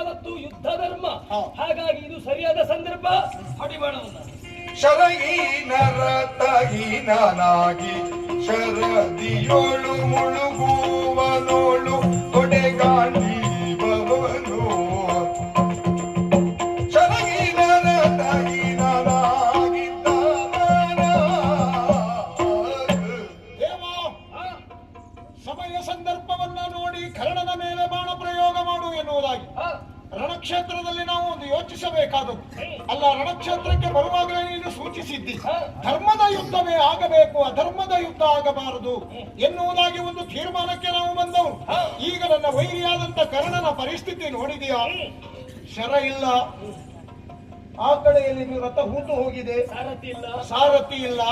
ಯಾವತ್ತೂ ಯುದ್ಧ ಧರ್ಮ. ಹಾಗಾಗಿ ಇದು ಸರಿಯಾದ ಸಂದರ್ಭ. ಹೊಡಿಬೇಡವನ್ನ ಶರಹೀನರತಹೀನನಾಗಿ ಶರದಿಯೋಳು ಮುಳುಗುವನೋಳು ತೊಡೆಗಾಂಡಿ ಬವನು ಸಮಯ ಸಂದರ್ಭವನ್ನ ನೋಡಿ ಕರ್ಣನ ಮೇಲೆ ಬಾಣ ಪ್ರಯೋಗ ಮಾಡು ಎನ್ನುವುದಾಗಿ ರಣಕ್ಷೇತ್ರದಲ್ಲಿ ನಾವು ಒಂದು ಯೋಚಿಸಬೇಕಾದದ್ದು. ಅಲ್ಲ, ರಣಕ್ಷೇತ್ರಕ್ಕೆ ಬರುವಾಗಲೇ ನೀನು ಸೂಚಿಸಿದ್ದಿ ಧರ್ಮದ ಯುದ್ಧವೇ ಆಗಬೇಕು, ಅಧರ್ಮದ ಯುದ್ಧ ಆಗಬಾರದು ಎನ್ನುವುದಾಗಿ ಒಂದು ತೀರ್ಮಾನಕ್ಕೆ ನಾವು ಬಂದವು. ಈಗ ನನ್ನ ವೈರಿಯಾದಂತ ಕರ್ಣನ ಪರಿಸ್ಥಿತಿ ನೋಡಿದೆಯಾ? ಶರ ಇಲ್ಲ, ಆ ಕಡೆಯಲ್ಲಿ ರಥ ಹೂತು ಹೋಗಿದೆ, ಸಾರಥಿ ಇಲ್ಲ.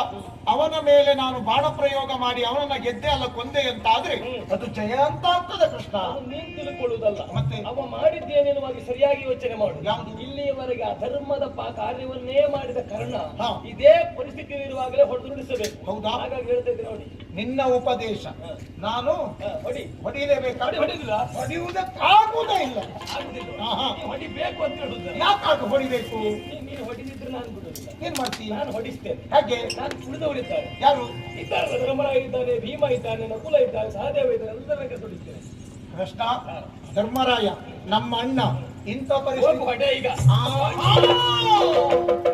ಅವನ ಮೇಲೆ ನಾನು ಬಾಣ ಪ್ರಯೋಗ ಮಾಡಿ ಅವನನ್ನ ಗೆದ್ದೆ ಅಲ್ಲ ಕೊಂದೆ ಅಂತಾದ್ರೆ ಅದು ಜಯ ಅಂತ ಆಗ್ತದೆ ಕೃಷ್ಣ. ನೀನ್ ತಿಳ್ಕೊಳ್ಳುವುದಲ್ಲ, ಮತ್ತೆ ಅವ ಮಾಡಿದ್ದೇನೆನ್ನುವಾಗಿ ಸರಿಯಾಗಿ ಯೋಚನೆ ಮಾಡು. ಯಾವುದು? ಇಲ್ಲಿಯವರೆಗೆ ಅಧರ್ಮದ ಕಾರ್ಯವನ್ನೇ ಮಾಡಿದ ಕರ್ಣ ಇದೇ ಪರಿಸ್ಥಿತಿಯಲ್ಲಿರುವಾಗಲೇ ಹೊಡೆದುಡಿಸಬೇಕು. ಹೌದಾ? ಹಾಗಾಗಿ ಹೇಳ್ತಾ ಇದ್ದೀನಿ ನೋಡಿ, ನಿನ್ನ ಉಪದೇಶ ನಾನು ಹೊಡಿಲೇಬೇಕಾದ್ರೆ ಹೊಡಿದಿಲ್ಲ, ಹೊಡೆಯುವುದಕ್ಕಾಗುವುದೇ ಇಲ್ಲ. ಹೊಡಿಬೇಕು ಅಂತ ಹೇಳುದು. ಯಾಕಾಗ ಹೊಡಿಬೇಕು? ನೀನು ಹೊಡಿದಿದ್ರೆ ನಾನು ಬಿಡುದಿಲ್ಲ. ಏನ್ ಮಾಡ್ತೀನಿ? ನಾನು ಹೊಡಿಸ್ತೇನೆ. ಹಾಗೆ ನಾನು ಕುಳಿದವರಿದ್ದಾರೆ. ಯಾರು ಇದ್ದಾರೆ? ಧರ್ಮರಾಯ ಇದ್ದಾನೆ, ಭೀಮ ಇದ್ದಾನೆ, ನಕುಲ ಇದ್ದಾನೆ, ಸಹದೇವ ಇದ್ದಾನೆ, ಎಲ್ಲರನ್ನ ಹೊಡಿಸ್ತೇನೆ. ಕೃಷ್ಣ, ಧರ್ಮರಾಯ ನಮ್ಮ ಅಣ್ಣ, ಇಂಥ ಪರಿಸ್ಥಿತಿ ಹೊಡೆ ಈಗ.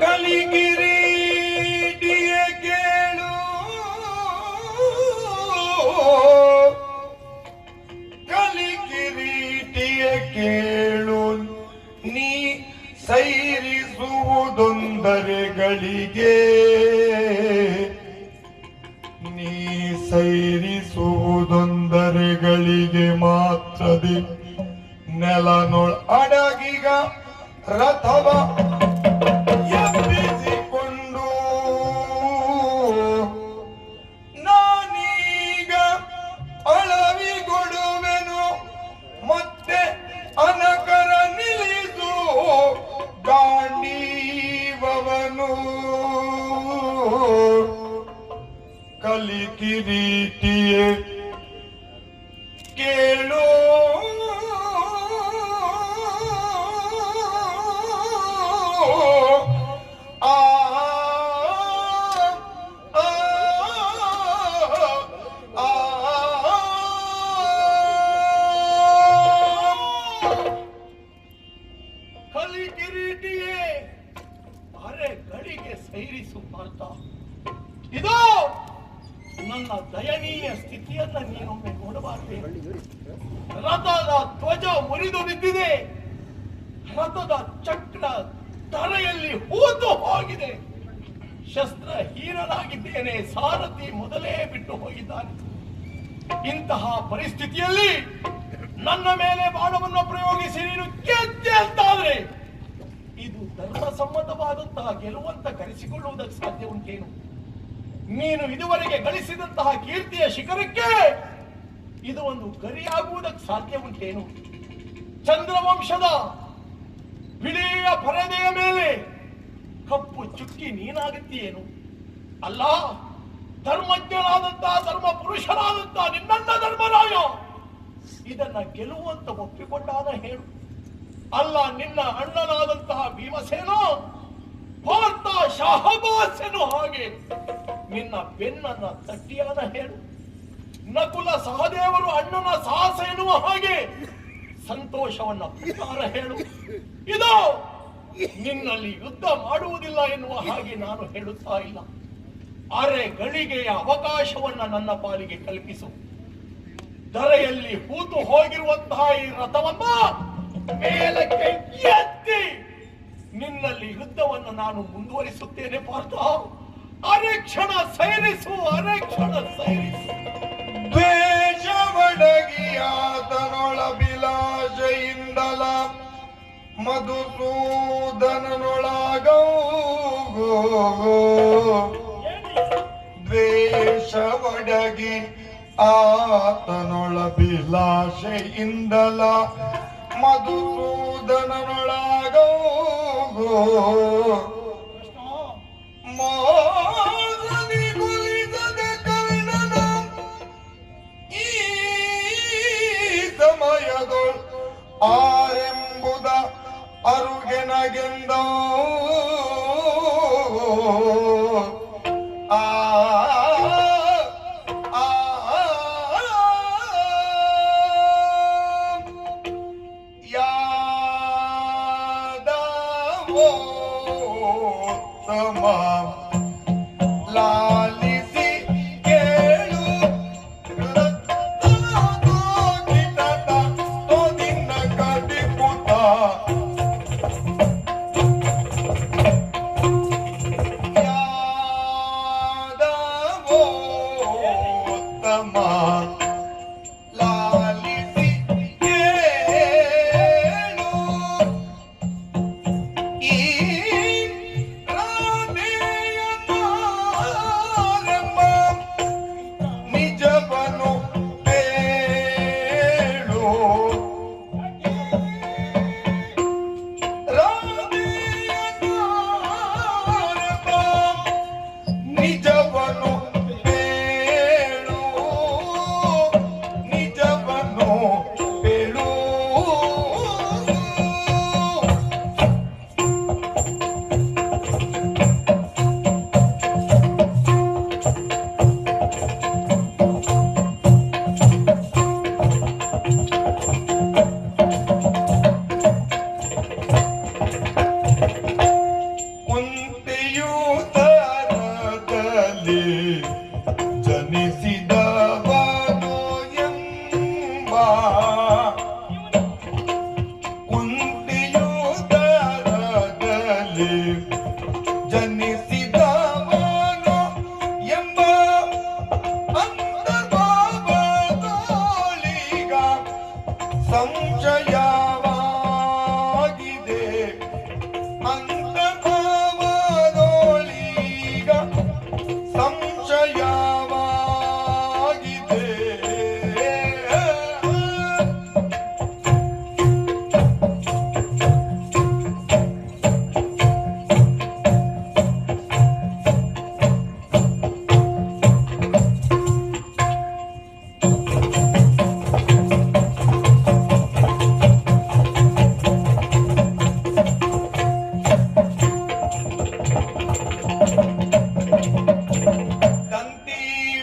ಕಲಿಗಿರೀಟಿಯ ಕೇಳು, ಕಲಿಗಿರೀಟಿಯ ಕೇಳು, ನೀ ಸೈರಿಸುವುದೊಂದರೆಗಳಿಗೆ, ನೀ ಸೈರಿಸುವುದೊಂದರೆಗಳಿಗೆ ಮಾತ್ರದಿ ನೆಲನೊಳ ಅಡಗಿಗ ರಥವ ಎಬ್ಬಿಸಿಕೊಂಡು ನಾನೀಗ ಅಳವಿಗೊಡುವೆನು, ಮತ್ತೆ ಅನಕರ ನಿಲ್ಲಿಸು ಗಾಂಡೀವವನು. ಕಲಿಕಿರೀಟಿಯೇ ಕೇಳು, ಕಲಿಕಿರೀಟಿಯೇ ಅರೆ ಗಳಿಗೆ ಸೈರಿಸು ಪಾರ್ಥ. ಇದು ನನ್ನ ದಯನೀಯ ಸ್ಥಿತಿಯನ್ನ ನೀನೊಮ್ಮೆ ನೋಡಬಾರದೆ. ರಥದ ಧ್ವಜ ಮುರಿದು ಬಿದ್ದಿದೆ, ರಥದ ಚಕ್ರ ತರೆಯಲ್ಲಿ ಹೂತು ಹೋಗಿದೆ, ಶಸ್ತ್ರಹೀನನಾಗಿದ್ದೇನೆ, ಸಾರಥಿ ಮೊದಲೇ ಬಿಟ್ಟು ಹೋಗಿದ್ದಾನೆ. ಇಂತಹ ಪರಿಸ್ಥಿತಿಯಲ್ಲಿ ನನ್ನ ಮೇಲೆ ಬಾಣವನ್ನು ಪ್ರಯೋಗಿಸಿ ನೀನು ಗೆದ್ದೆ ಅಂತಾದ್ರೆ ಇದು ಧರ್ಮಸಮ್ಮತವಾದಂತಹ ಗೆಲುವಂತ ಕರೆಸಿಕೊಳ್ಳುವುದಕ್ಕೆ ಸಾಧ್ಯ ಉಂಟೇನು? ನೀನು ಇದುವರೆಗೆ ಗಳಿಸಿದಂತಹ ಕೀರ್ತಿಯ ಶಿಖರಕ್ಕೆ ಇದು ಒಂದು ಗರಿಯಾಗುವುದಕ್ಕೆ ಸಾಧ್ಯ ಉಂಟೇನು? ಚಂದ್ರವಂಶದ ಬಿಳಿಯ ಪರದೆಯ ಮೇಲೆ ಕಪ್ಪು ಚುಕ್ಕಿ ನೀನಾಗುತ್ತೀಯೇನು? ಅಲ್ಲ, ಧರ್ಮಜ್ಞನಾದಂತಹ ಧರ್ಮ ಪುರುಷನಾದಂತಹ ನಿನ್ನಣ್ಣ ಧರ್ಮರಾಯ ಇದನ್ನ ಗೆಲುವಂತ ಒಪ್ಪಿಕೊಂಡಾದ ಹೇಳು. ಅಲ್ಲ, ನಿನ್ನ ಅಣ್ಣನಾದಂತಹ ಭೀಮಸೇನ ಭಾರತ ಶಹಬಾಸನು ಹಾಗೆ ನಿನ್ನ ಬೆನ್ನನ್ನ ತಟ್ಟಿಯಾದ ಹೇಳು. ನಕುಲ ಸಹದೇವರು ಅಣ್ಣನ ಸಾಹಸ ಎನ್ನುವ ಹಾಗೆ ಸಂತೋಷವನ್ನ ಪ್ರಕಾರ ಹೇಳು. ಇದು ನಿನ್ನಲ್ಲಿ ಯುದ್ಧ ಮಾಡುವುದಿಲ್ಲ ಎನ್ನುವ ಹಾಗೆ ನಾನು ಹೇಳುತ್ತಾ ಇಲ್ಲ. ಅರೆ ಗಳಿಗೆಯ ಅವಕಾಶವನ್ನ ನನ್ನ ಪಾಲಿಗೆ ಕಲ್ಪಿಸು. ಧರೆಯಲ್ಲಿ ಹೂತು ಹೋಗಿರುವಂತಹ ಈ ರಥವನ್ನ ಮೇಲಕ್ಕೆ ಎತ್ತಿ ನಿನ್ನಲ್ಲಿ ಯುದ್ಧವನ್ನು ನಾನು ಮುಂದುವರಿಸುತ್ತೇನೆ ಪಾರ್ಥ. ಅರೆ ಕ್ಷಣ ಸೈರಿಸು, ಅರೆ ಕ್ಷಣ ಸೈರಿಸು. ದ್ವೇಷವಡಗಿಯಾತನೊಳ ಬಿಲಾಶೆಯಿಂದಲ ಮಧುಸೂದನನೊಳಗೋ ದ್ವೇಷವಡಗಿ ಆತನೊಳ ಬಿಲಾಶೆಯಿಂದಲ ಮಧುಸೂದನನೊಳಗೋ ಮೋಸದಿ ಗುಲಿಸದ ಕರ್ಣನ ಈ ಸಮಯದೊಳ್ ಆರೆಂಬುದ ಅರುಗೆನಗೆಂದ ಆ ಯಾದವೋ ತಮ ಲಾಲಿಸಿ ಕೇಳು ಕಿಟತ ತೋದಿನ ಕಡಿಪುತ ಯಾದವೋ ತಮ ಲಾಲಿಸಿ ಕೇಳು ಈ ನಿಜವನು ಹೇಳು ನಿಜವನು ಹೇಳು ನಿಜವನು ಹೇಳು ಕುಂತಿಯು ತರದಲ್ಲಿ ಜನಿಸಿದವನು ಎಂಬ ಕುಂತಿಯು ತರದಲ್ಲಿ ಜನಿಸಿದವನು ಎಂಬ ಅಂತರ್ಭಾವದೊಳೀಗ ಸಂಶಯವಾಗಿದೆ ಅಂತರ್ಭಾವದೊಳೀಗ ಸಂಶಯವಾಗಿದೆ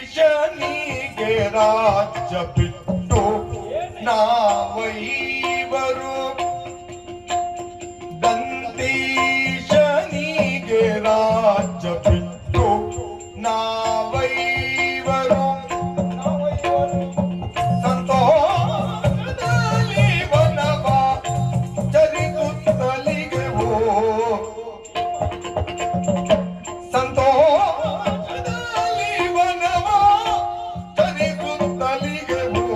ದಂತೀಶನಿಗೆ ರಾಜ್ಯ ಬಿಟ್ಟು ನಾವೈವರು ದಂತೀಶನಿಗೆ ರಾಜ್ಯ ಬಿಟ್ಟು ನಾವೈವರು ಸಂತೋಷದಲ್ಲಿ ವನವ ಚರಿಸುತ್ತಲಿಗೆವು ಸಂತೋಷದಲ್ಲಿ ವನವ ಚರಿಸುತ್ತಲಿಗೆವು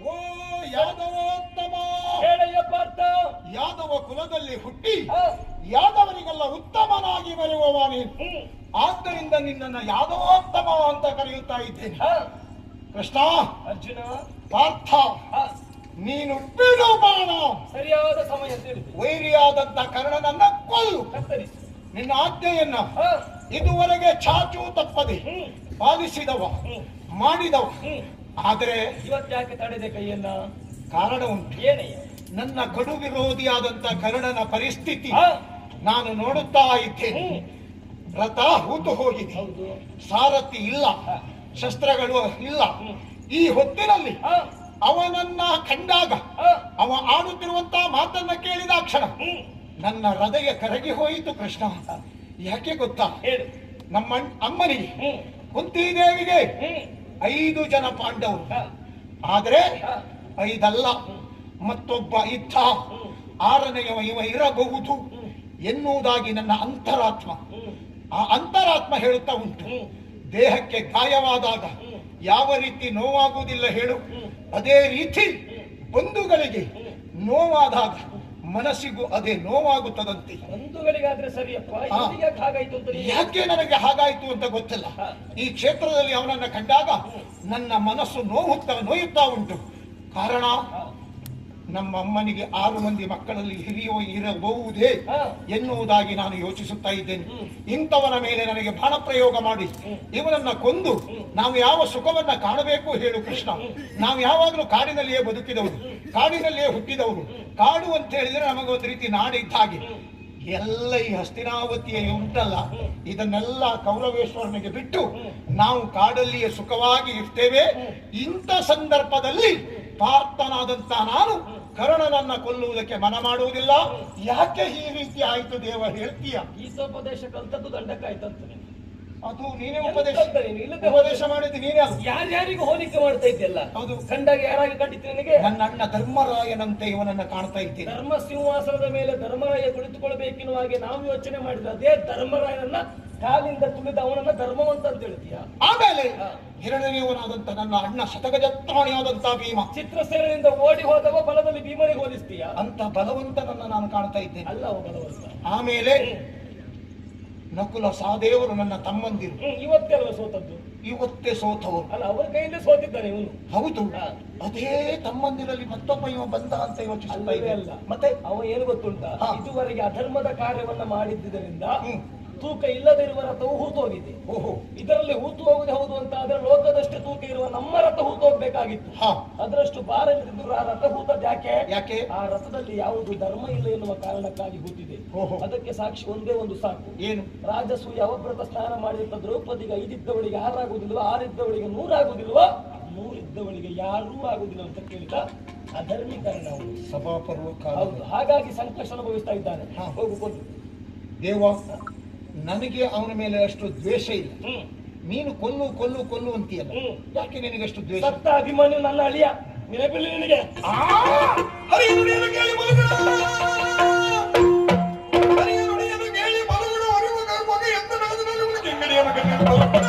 ಓ ಯಾದವೋತ್ತಮ, ಹೇಳಯ್ಯ ಪಾರ್ಥ. ಯಾದವ ಕುಲದಲ್ಲಿ ಹುಟ್ಟಿ ಆ, ಯಾದವರಿಗೆಲ್ಲ ಉತ್ತಮನಾಗಿ ಬರೆಯುವವ ನೀನು. ಆದ್ದರಿಂದ ನಿನ್ನನ್ನು ಯಾದವೋತ್ತಮ ಅಂತ ಕರೆಯುತ್ತಾ ಇದ್ದೇನೆ. ಆ, ಕೃಷ್ಣ, ಅರ್ಜುನ. ಪಾರ್ಥ, ಆ, ನೀನು ಬಿಡು ಬಾಣ. ಸರಿಯಾದ ಸಮಯ ತಿಳಿದು ವೈರಿಯಾದಂತ ಕರ್ಣನನ್ನ ಕೊಲ್ಲು. ಕತ್ತರಿಸು. ನಿನ್ನ ಆಜ್ಞೆಯನ್ನ ಆ, ಇದುವರೆಗೆ ಚಾಚು ತಪ್ಪದೆ ಹ್ಮ್, ಪಾಲಿಸಿದವ, ಹ್ಮ್, ಮಾಡಿದವ. ಹ್ಮ್. ಆದರೆ ಇವತ್ತ್ಯಾಕೆ ತಡೆದೆ ಕೈಯನ್ನ? ಕಾರಣ ಉಂಟು. ಏನಯ್ಯ? ನನ್ನ ಗಡು ವಿರೋಧಿಯಾದಂತ ಕರ್ಣನ ಪರಿಸ್ಥಿತಿ ಆ, ನಾನು ನೋಡುತ್ತಾ ಇದ್ದೇನೆ. ಹ್ಮ್, ರಥ ಹೂತು ಹೋಗಿದೆ, ಹೌದು. ಸಾರಥಿ ಇಲ್ಲ, ಆ, ಶಸ್ತ್ರಗಳು ಇಲ್ಲ. ಹ್ಮ್. ಈ ಹೊತ್ತಿನಲ್ಲಿ ಆ, ಅವನನ್ನ ಕಂಡಾಗ ಆ, ಅವ ಆಡುತ್ತಿರುವಂತ ಮಾತನ್ನ ಕೇಳಿದ ಕ್ಷಣ ಹ್ಮ್, ನನ್ನ ಹೃದಯ ಕರಗಿ ಹೋಯಿತು. ಕೃಷ್ಣ, ಯಾಕೆ ಗೊತ್ತಾ? ಹೇಳು. ನಮ್ಮ ಅಮ್ಮನಿಗೆ ಹ್ಮ್, ಕುಂತಿದೇವಿಗೆ ಹ್ಮ್, 5 ಜನ ಪಾಂಡವರು. ಆ, ಆದ್ರೆ ಆ, 5 ಅಲ್ಲ, ಮತ್ತೊಬ್ಬ ಇದ್ದ, ಹ್ಮ್, 6ನೆಯವ ಇವ ಇರಬಹುದು ಹ್ಮ್, ಎನ್ನುವುದಾಗಿ ನನ್ನ ಅಂತರಾತ್ಮ ಹ್ಮ್, ಆ ಅಂತರಾತ್ಮ ಹೇಳುತ್ತಾ ಉಂಟು. ಹ್ಮ್, ದೇಹಕ್ಕೆ ಗಾಯವಾದಾಗ ಹ್ಮ್, ಯಾವ ರೀತಿ ನೋವಾಗುವುದಿಲ್ಲ ಹೇಳು? ಹ್ಮ್, ಅದೇ ರೀತಿ ಬಂಧುಗಳಿಗೆ ಹ್ಮ್, ನೋವಾದಾಗ ಮನಸ್ಸಿಗೂ ಅದೇ ನೋವಾಗುತ್ತದಂತೆ. ಒಂದು ಗಳಿಗಾದ್ರೆ ಸರಿಯಪ್ಪ, ಹಾ. ಇಲ್ಲಿಗೆ ಯಾಕೆ ಹಾಗಾಯ್ತು ಅಂತ ನೀನು- ಯಾಕೆ ನನಗೆ ಹಾಗಾಯ್ತು ಅಂತ ಗೊತ್ತಿಲ್ಲ. ಹಾ. ಈ ಕ್ಷೇತ್ರದಲ್ಲಿ ಅವನನ್ನ ಕಂಡಾಗ ನನ್ನ ಮನಸ್ಸು ನೋಯುತ್ತಾ ಉಂಟು. ಕಾರಣ ಹಾ. ನಮ್ಮ ಅಮ್ಮನಿಗೆ 6 ಮಂದಿ ಮಕ್ಕಳಲ್ಲಿ ಹಿರಿಯೋ ಇರಬಹುದೇ ಹಾ. ಎನ್ನುವುದಾಗಿ ನಾನು ಯೋಚಿಸುತ್ತಾ ಇದ್ದೇನೆ. ಇಂಥವನ ಮೇಲೆ ನನಗೆ ಬಾಣ ಪ್ರಯೋಗ ಮಾಡಿ ಇವನನ್ನ ಕೊಂದು ನಾವು ಯಾವ ಸುಖವನ್ನ ಕಾಣಬೇಕು ಹೇಳು ಕೃಷ್ಣ. ನಾವು ಯಾವಾಗಲೂ ಕಾಡಿನಲ್ಲಿಯೇ ಬದುಕಿದವರು, ಕಾಡಿನಲ್ಲಿಯೇ ಹುಟ್ಟಿದವರು. ಕಾಡು ಅಂತ ಹೇಳಿದ್ರೆ ನಮಗೊಂದು ರೀತಿ ನಾಡಿದ್ದ ಹಾಗೆ. ಎಲ್ಲ ಈ ಹಸ್ತಿನಾವತಿಯ ಉಂಟಲ್ಲ, ಇದನ್ನೆಲ್ಲ ಕೌರವೇಶ್ವರನಿಗೆ ಬಿಟ್ಟು ನಾವು ಕಾಡಲ್ಲಿಯೇ ಸುಖವಾಗಿ ಇರ್ತೇವೆ. ಇಂಥ ಸಂದರ್ಭದಲ್ಲಿ ಪಾರ್ಥನಾದಂತ ನಾನು ಕರ್ಣನನ್ನ ಕೊಲ್ಲುವುದಕ್ಕೆ ಮನ ಮಾಡುವುದಿಲ್ಲ. ಯಾಕೆ ಈ ರೀತಿ ಆಯ್ತು ದೇವ ಹೇಳ್ತೀಯ? ಗೀತೋಪದೇಶ ಕಲ್ತದ್ದು ದಂಡಕ್ಕಾಯ್ತಂತ ನೀನು. ಅದು ನೀನೇ ಉಪದೇಶ ಎಂತ ನೀನು ಇಲ್ಲದೆ ಉಪದೇಶ ಮಾಡಿದ್ದು ನೀನೇ ಅಲ್ಲ. ಯಾರ್ಯಾರಿಗೂ ಹೋಲಿಕೆ ಮಾಡ್ತಾ ಇದ್ದೆಲ್ಲ. ಹೌದು. ಕಂಡಾಗ ಯಾರಾಗಿ ಕಂಡಿತ್ತು ನಿನಗೆ? ನನ್ನ ಅಣ್ಣ ಧರ್ಮರಾಯನಂತೆ ಇವನನ್ನ ಕಾಣ್ತಾ ಇದ್ದೇನೆ. ಧರ್ಮ ಸಿಂಹಾಸನದ ಮೇಲೆ ಧರ್ಮರಾಯ ಕುಳಿತುಕೊಳ್ಬೇಕೆನ್ನುವ ಹಾಗೆ ನಾವು ಯೋಚನೆ ಮಾಡಿದ್ರೆ ಅದೇ ಧರ್ಮರಾಯನನ್ನ ಕಾಲಿಂದ ತುಳಿದ ಅವನನ್ನ ಧರ್ಮವಂತ ಅಂತ ಹೇಳ್ತೀಯ. ಆಮೇಲೆ ಎರಡನೆಯವನಾದಂತ ನನ್ನ ಅಣ್ಣ ಶತಗಜತ್ರಾಣಿಯಾದಂತ ಭೀಮ, ಚಿತ್ರಸೇನಿಂದ ಓಡಿ ಹೋದವ ಬಲದಲ್ಲಿ ಭೀಮನಿಗೆ ಹೋಲಿಸ್ತೀಯ. ಅಂತ ಬಲವಂತನನ್ನ ನಾನು ಕಾಣ್ತಾ ಇದ್ದೇನೆ. ಅಲ್ಲ ಅವ ಬಲವಂತ. ಆಮೇಲೆ ನಕುಲ ಸಹದೇವರು ನನ್ನ ತಮ್ಮಂದಿರು ಇವತ್ತೆಲ್ಲ ಸೋತದ್ದು. ಇವತ್ತೇ ಸೋತವರು. ಅಲ್ಲ, ಅವರ ಕೈಯಿಂದ ಸೋತಿದ್ದಾನೆ ಇವನು. ಹೌದು. ಅದೇ ತಮ್ಮಂದಿರಲ್ಲಿ ಮತ್ತೊಬ್ಬ ಇವ ಬಂದ ಅಂತ ಯೋಚಿಸ್ತಾ ಅಲ್ಲವೇ ಇದ್ದೆ. ಅಲ್ಲ. ಮತ್ತೆ ಅವ ಏನು ಗೊತ್ತುಂಟ, ಹಾ. ಇದುವರೆಗೆ ಅಧರ್ಮದ ಕಾರ್ಯವನ್ನ ಮಾಡಿದ್ದರಿಂದ ಹ್ಮ್. ತೂಕ ಇಲ್ಲದಿರುವ ರಥವು ಹೂತು ಹೋಗಿದೆ. ಓಹೋ. ಇದರಲ್ಲಿ ಹೂತು ಹೋಗುದೇ ಹೌದು ಅಂತ ಆದ್ರೆ ಲೋಕದಷ್ಟೇ ತೂಕ ಇರುವ ನಮ್ಮ ರಥ ಹೂತು ಹೋಗ್ಬೇಕಾಗಿತ್ತು. ಹಾ. ಅದರಷ್ಟು ಭಾರ ಇಲ್ಲದಿದ್ರು ಆ ರಥ ಹೂತದ್ದು ಯಾಕೆ? ಯಾಕೆ? ಆ ರಥದಲ್ಲಿ ಯಾವುದು ಧರ್ಮ ಇಲ್ಲ ಎನ್ನುವ ಕಾರಣಕ್ಕಾಗಿ ಹೂತಿದೆ. ಓಹೋ. ಅದಕ್ಕೆ ಸಾಕ್ಷಿ ಒಂದೇ ಒಂದು ಸಾಕು. ಏನು? ರಾಜಸೂಯ ಅವಭೃತ ಸ್ನಾನ ಮಾಡಿದಂತ ದ್ರೌಪದಿಗೆ 5 ಇದ್ದವಳಿಗೆ 6 ಆಗುದಿಲ್ವ, 6 ಇದ್ದವಳಿಗೆ 100 ಆಗುದಿಲ್ವ, 100 ಇದ್ದವಳಿಗೆ ಯಾರೂ ಆಗುದಿಲ್ಲ ಅಂತ ಕೇಳಿದ ಅಧರ್ಮೀಕರಣ ಅವನು. ಸಭಾಪರ್ವ ಹೌದು. ಹಾಗಾಗಿ ಸಂಕಷ್ಟ ಅನುಭವಿಸ್ತಾ ಇದ್ದಾನೆ. ಹಾ. ಹೋಗು ಕೊಂಡು. ದೇವ, ನನಗೆ ಅವನ ಮೇಲೆ ಅಷ್ಟು ದ್ವೇಷ ಇಲ್ಲ. ನೀನು ಕೊಲ್ಲು ಕೊಲ್ಲು ಕೊಲ್ಲು ಅಂತೀಯಲ್ಲ, ಯಾಕೆ ನಿನಗೆ ಅಷ್ಟು ದ್ವೇಷ? ಸತ್ತ ಅಭಿಮನ್ಯು ನನ್ನ ಅಳಿಯ, ನೆನಪಿಲ್ಲ ನಿನಗೆ? ಹರಿಯ ನುಡಿಯನ್ನು ಕೇಳಿ ಮಲಗುಡ, ಹರಿಯ ನುಡಿಯನ್ನು ಕೇಳಿ ಮಲಗುಡ, ಅರಿವು ಗರ್ಭಗ ಎಂತ ನಡೆದು ಕೆಂಗಡಿಯ ಮಗನ ಮಲಗುಡ.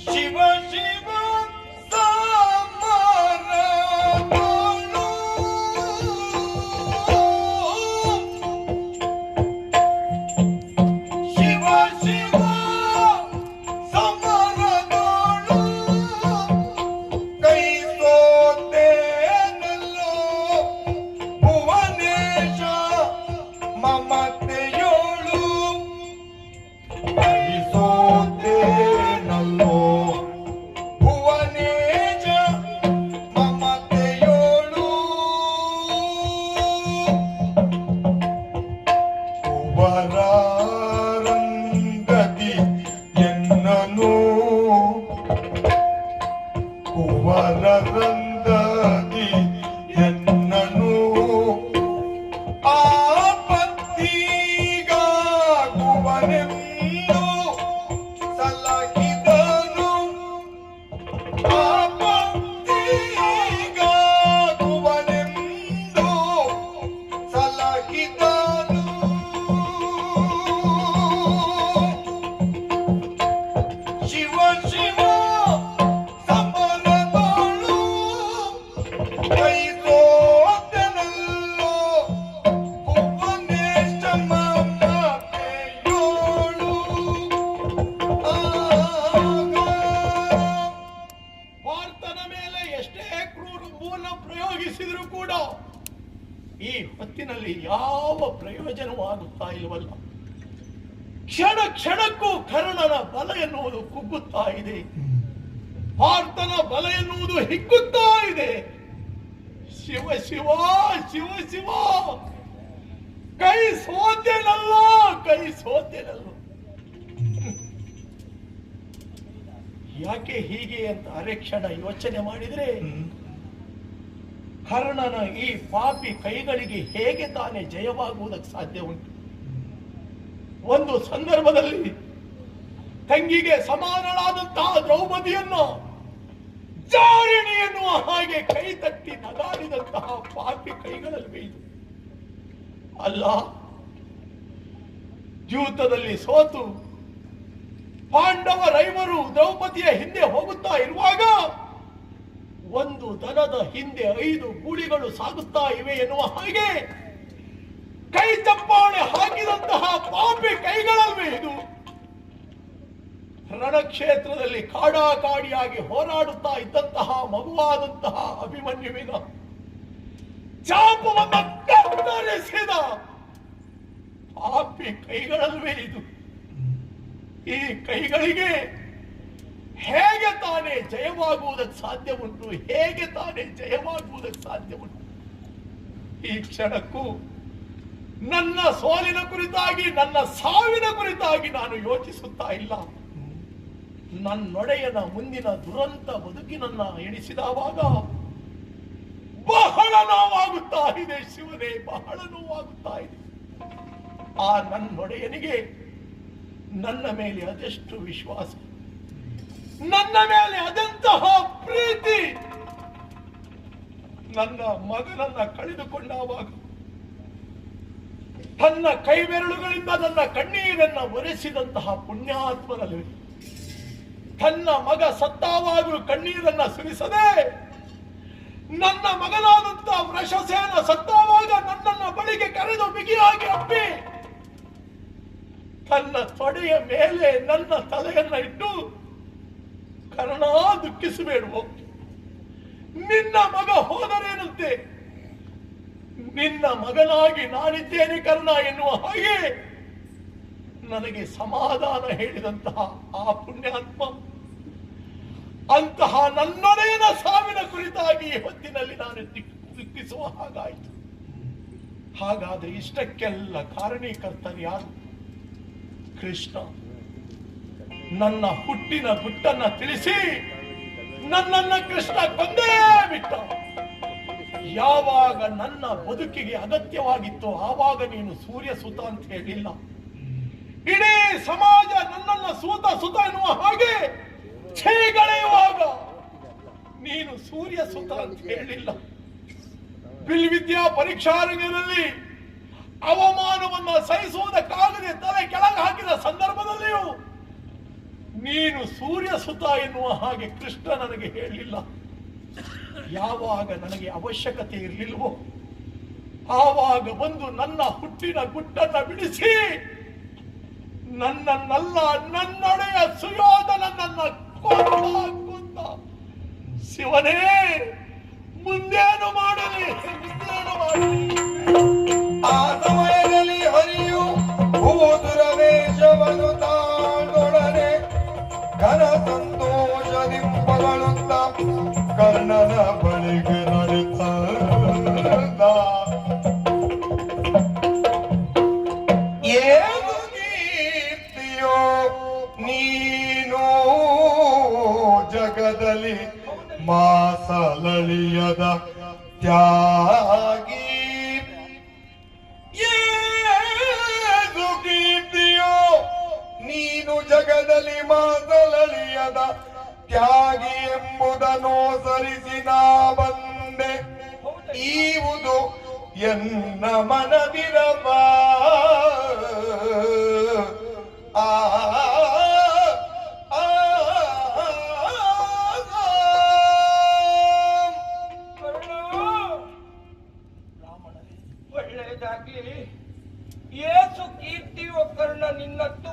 ಶಿವ ಶಿವ ಸಮರದೋಳು, ಶಿವ ಶಿವ ಸಮರದೋಳು, ಕೈ ಸೋತೇನಲ್ಲೋ ಭುವನೇಶ ಮಮತೆಯೋಳು, ಕೈ ಸೋತೇನಲ್ಲೋ ಭುವನೇಶ ಮಮತೆಯೋಳು, ಕುವರಾರಂಗದಿ ಎನ್ನನು, ಕುವರರಂಗದಿ ಎನ್ನನು, ಆಪತ್ತಿಗಾಗುವನೆಂದು ಸಲಹಿದನು, ಆಪತ್ತಿಗಾಗುವನೆಂದು ಸಲಹಿದನು. ಶಿವ ಶಿವ ಸಮರದೋಳು, ಕೈ ಸೋತನಲ್ಲೋ ಭುವನೇಶ ಮಮತೆಯೋಳು. ಪಾರ್ಥನ ಮೇಲೆ ಎಷ್ಟೇ ಕ್ರೂರ ಮೂಲ ಪ್ರಯೋಗಿಸಿದ್ರು ಕೂಡ ಈ ಹೊತ್ತಿನಲ್ಲಿ ಯಾವ ಪ್ರಯೋಜನವಾಗುತ್ತಾ ಇಲ್ವಲ್ಲ. ಕ್ಷಣ ಕ್ಷಣಕ್ಕೂ ಕರ್ಣನ ಬಲ ಎನ್ನುವುದು ಕುಗ್ಗುತ್ತಾ ಇದೆ, ಪಾರ್ಥನ ಬಲ ಎನ್ನುವುದು ಹಿಗ್ಗುತ್ತಾ ಇದೆ. ಶಿವ ಶಿವ ಶಿವ ಶಿವ, ಕೈ ಸೋತೆನಲ್ಲ, ಕೈ ಸೋತೆನಲ್ಲ. ಯಾಕೆ ಹೀಗೆ ಅಂತ ಅರೆಕ್ಷಣ ಯೋಚನೆ ಮಾಡಿದ್ರೆ ಕರ್ಣನ ಈ ಪಾಪಿ ಕೈಗಳಿಗೆ ಹೇಗೆ ತಾನೇ ಜಯವಾಗುವುದಕ್ಕೆ ಸಾಧ್ಯ ಉಂಟು? ಒಂದು ಸಂದರ್ಭದಲ್ಲಿ ತಂಗಿಗೆ ಸಮಾನಳಾದಂತಹ ದ್ರೌಪದಿಯನ್ನ ಜಾರಿಣಿ ಎನ್ನುವ ಹಾಗೆ ಕೈ ತಟ್ಟಿ ನಗಾಡಿದಂತಹ ಪಾಪಿ ಕೈಗಳಲ್ಲಿ ಇದು ಅಲ್ಲ. ಯೂತದಲ್ಲಿ ಸೋತು ಪಾಂಡವರೈವರು ದ್ರೌಪದಿಯ ಹಿಂದೆ ಹೋಗುತ್ತಾ ಇರುವಾಗ ಒಂದು ದನದ ಹಿಂದೆ 5 ಗೂಳಿಗಳು ಸಾಗುತ್ತಾ ಇವೆ ಎನ್ನುವ ಹಾಗೆ ಕೈ ಚಪ್ಪಾಳೆ ಹಾಕಿದಂತಹ ಪಾಪಿ ಕೈಗಳಲ್ವೇ ಇದು. ರಣಕ್ಷೇತ್ರದಲ್ಲಿ ಕಾಡಾಕಾಡಿಯಾಗಿ ಹೋರಾಡುತ್ತಾ ಇದ್ದಂತಹ ಮಗುವಾದಂತಹ ಅಭಿಮನ್ಯುವಿನ ಚಾಪವನ್ನು ಕತ್ತರಿಸಿದ ಪಾಪಿ ಕೈಗಳಲ್ವೇ ಇದು. ಈ ಕೈಗಳಿಗೆ ಹೇಗೆ ತಾನೇ ಜಯವಾಗುವುದಕ್ಕೆ ಸಾಧ್ಯ ಉಂಟು? ಹೇಗೆ ತಾನೇ ಜಯವಾಗುವುದಕ್ಕೆ ಸಾಧ್ಯ ಉಂಟು? ಈ ಕ್ಷಣಕ್ಕೂ ನನ್ನ ಸೋಲಿನ ಕುರಿತಾಗಿ, ನನ್ನ ಸಾವಿನ ಕುರಿತಾಗಿ ನಾನು ಯೋಚಿಸುತ್ತಾ ಇಲ್ಲ. ನನ್ನೊಡೆಯನ ಮುಂದಿನ ದುರಂತ ಬದುಕಿನನ್ನ ಎಣಿಸಿದವಾಗ ಬಹಳ ನೋವಾಗುತ್ತಾ ಇದೆ ಶಿವನೇ, ಬಹಳ ನೋವಾಗುತ್ತಾ ಇದೆ. ಆ ನನ್ನೊಡೆಯನಿಗೆ ನನ್ನ ಮೇಲೆ ಅದೆಷ್ಟು ವಿಶ್ವಾಸ, ನನ್ನ ಮೇಲೆ ಅದೆಂತಹ ಪ್ರೀತಿ. ನನ್ನ ಮಗನನ್ನ ಕಳೆದುಕೊಂಡಾಗ ತನ್ನ ಕೈ ಬೆರಳುಗಳಿಂದ ನನ್ನ ಕಣ್ಣೀರನ್ನ ಒರೆಸಿದಂತಹ ಪುಣ್ಯಾತ್ಮನಲ್ಲಿ ತನ್ನ ಮಗ ಸತ್ತಾವಾಗಲೂ ಕಣ್ಣೀರನ್ನ ಸುರಿಸದೆ, ನನ್ನ ಮಗನಾದಂತಹ ವೃಷಸೇನ ಸತ್ತಾವಾಗ ನನ್ನನ್ನ ಬಳಿಗೆ ಕರೆದು ಬಿಗಿಯಾಗಿ ಅಪ್ಪಿ ತನ್ನ ತೊಡೆಯ ಮೇಲೆ ನನ್ನ ತಲೆಯನ್ನ ಇಟ್ಟು, ಕರ್ಣ ದುಃಖಿಸಬೇಡುವ, ನಿನ್ನ ಮಗ ಹೋದರೇನಂತೆ, ನಿನ್ನ ಮಗನಾಗಿ ನಾನಿದ್ದೇನೆ ಕರ್ಣ ಎನ್ನುವ ಹಾಗೆ ನನಗೆ ಸಮಾಧಾನ ಹೇಳಿದಂತಹ ಆ ಪುಣ್ಯಾತ್ಮ ಅಂತಹ ನನ್ನೊಡೆಯನ ಸಾವಿನ ಕುರಿತಾಗಿ ಹೊತ್ತಿನಲ್ಲಿ ನಾನು ದುಃಖಿಸುವ ಹಾಗಾಯಿತು. ಹಾಗಾದ್ರೆ ಇಷ್ಟಕ್ಕೆಲ್ಲ ಕಾರಣೀಕರ್ತರು ಯಾರು? ಕೃಷ್ಣ. ನನ್ನ ಹುಟ್ಟಿನ ಗುಟ್ಟನ್ನ ತಿಳಿಸಿ ನನ್ನನ್ನ ಕೃಷ್ಣ ಕೊಂದೇ ಬಿಟ್ಟ. ಯಾವಾಗ ನನ್ನ ಬದುಕಿಗೆ ಅಗತ್ಯವಾಗಿತ್ತು ಆವಾಗ ನೀನು ಸೂರ್ಯ ಸುತ ಅಂತ ಹೇಳಿಲ್ಲ. ಇಡೀ ಸಮಾಜ ನನ್ನನ್ನ ಸೂತ ಸುತ ಎನ್ನುವ ಹಾಗೆ ಛೇಗಳೆಯುವಾಗ ನೀನು ಸೂರ್ಯ ಸುತ ಅಂತ ಹೇಳಿಲ್ಲ. ಬಿಲ್ವಿದ್ಯಾ ಪರೀಕ್ಷಾರಂಗದಲ್ಲಿ ಅವಮಾನವನ್ನ ಸಹಿಸುವುದಕ್ಕಾಗದೆ ತಲೆ ಕೆಳಗೆ ಹಾಕಿದ ಸಂದರ್ಭದಲ್ಲಿಯೂ ನೀನು ಸೂರ್ಯ ಸುತ ಎನ್ನುವ ಹಾಗೆ ಕೃಷ್ಣ ನನಗೆ ಹೇಳಿಲ್ಲ. ಯಾವಾಗ ನನಗೆ ಅವಶ್ಯಕತೆ ಇರಲಿಲ್ವೋ ಆವಾಗ ಬಂದು ನನ್ನ ಹುಟ್ಟಿನ ಗುಟ್ಟನ್ನ ಬಿಡಿಸಿ ನನ್ನನ್ನೆಲ್ಲ ನನ್ನೊಡೆಯ ಸುಯೋಧನನ್ನ ಕೊಂದ ಶಿವನೇ, ಮುಂದೇನು ಮಾಡಲಿ, ಮುಂದೇನು ಮಾಡಲಿ? ಆ ಸಮಯದಲ್ಲಿ ಹರಿಯು ಭೂದುರ ವೇಷವನ್ನು ತಾಳೊಡನೆ ಘನ ಸಂತೋಷದಿಂಪಗಳುತ್ತ ಕರ್ಣನ ಬಳಿಗೆ ನಡೆದ. ಏನು ಕೀರ್ತಿಯೋ ನೀನು ಜಗದಲ್ಲಿ ಮಾಸಲಳಿಯದ ತ್ಯಾಗಿ. ಏನು ಕೀರ್ತಿಯೋ ನೀನು ಜಗದಲ್ಲಿ ಮಾಸಲಳಿಯದ ತ್ಯಾಗಿ ಎಂಬುದನ್ನು ಸರಿಸಿ ನಾ ಬಂದೆ. ಈವುದು ಎನ್ನ ಮನದಿರಬ ಆ ಒಳ್ಳೆಯದಾಗ್ಲಿ. ಏಸು ಕೀರ್ತಿಯೋ ಕರ್ಣ ನಿನ್ನದ್ದು.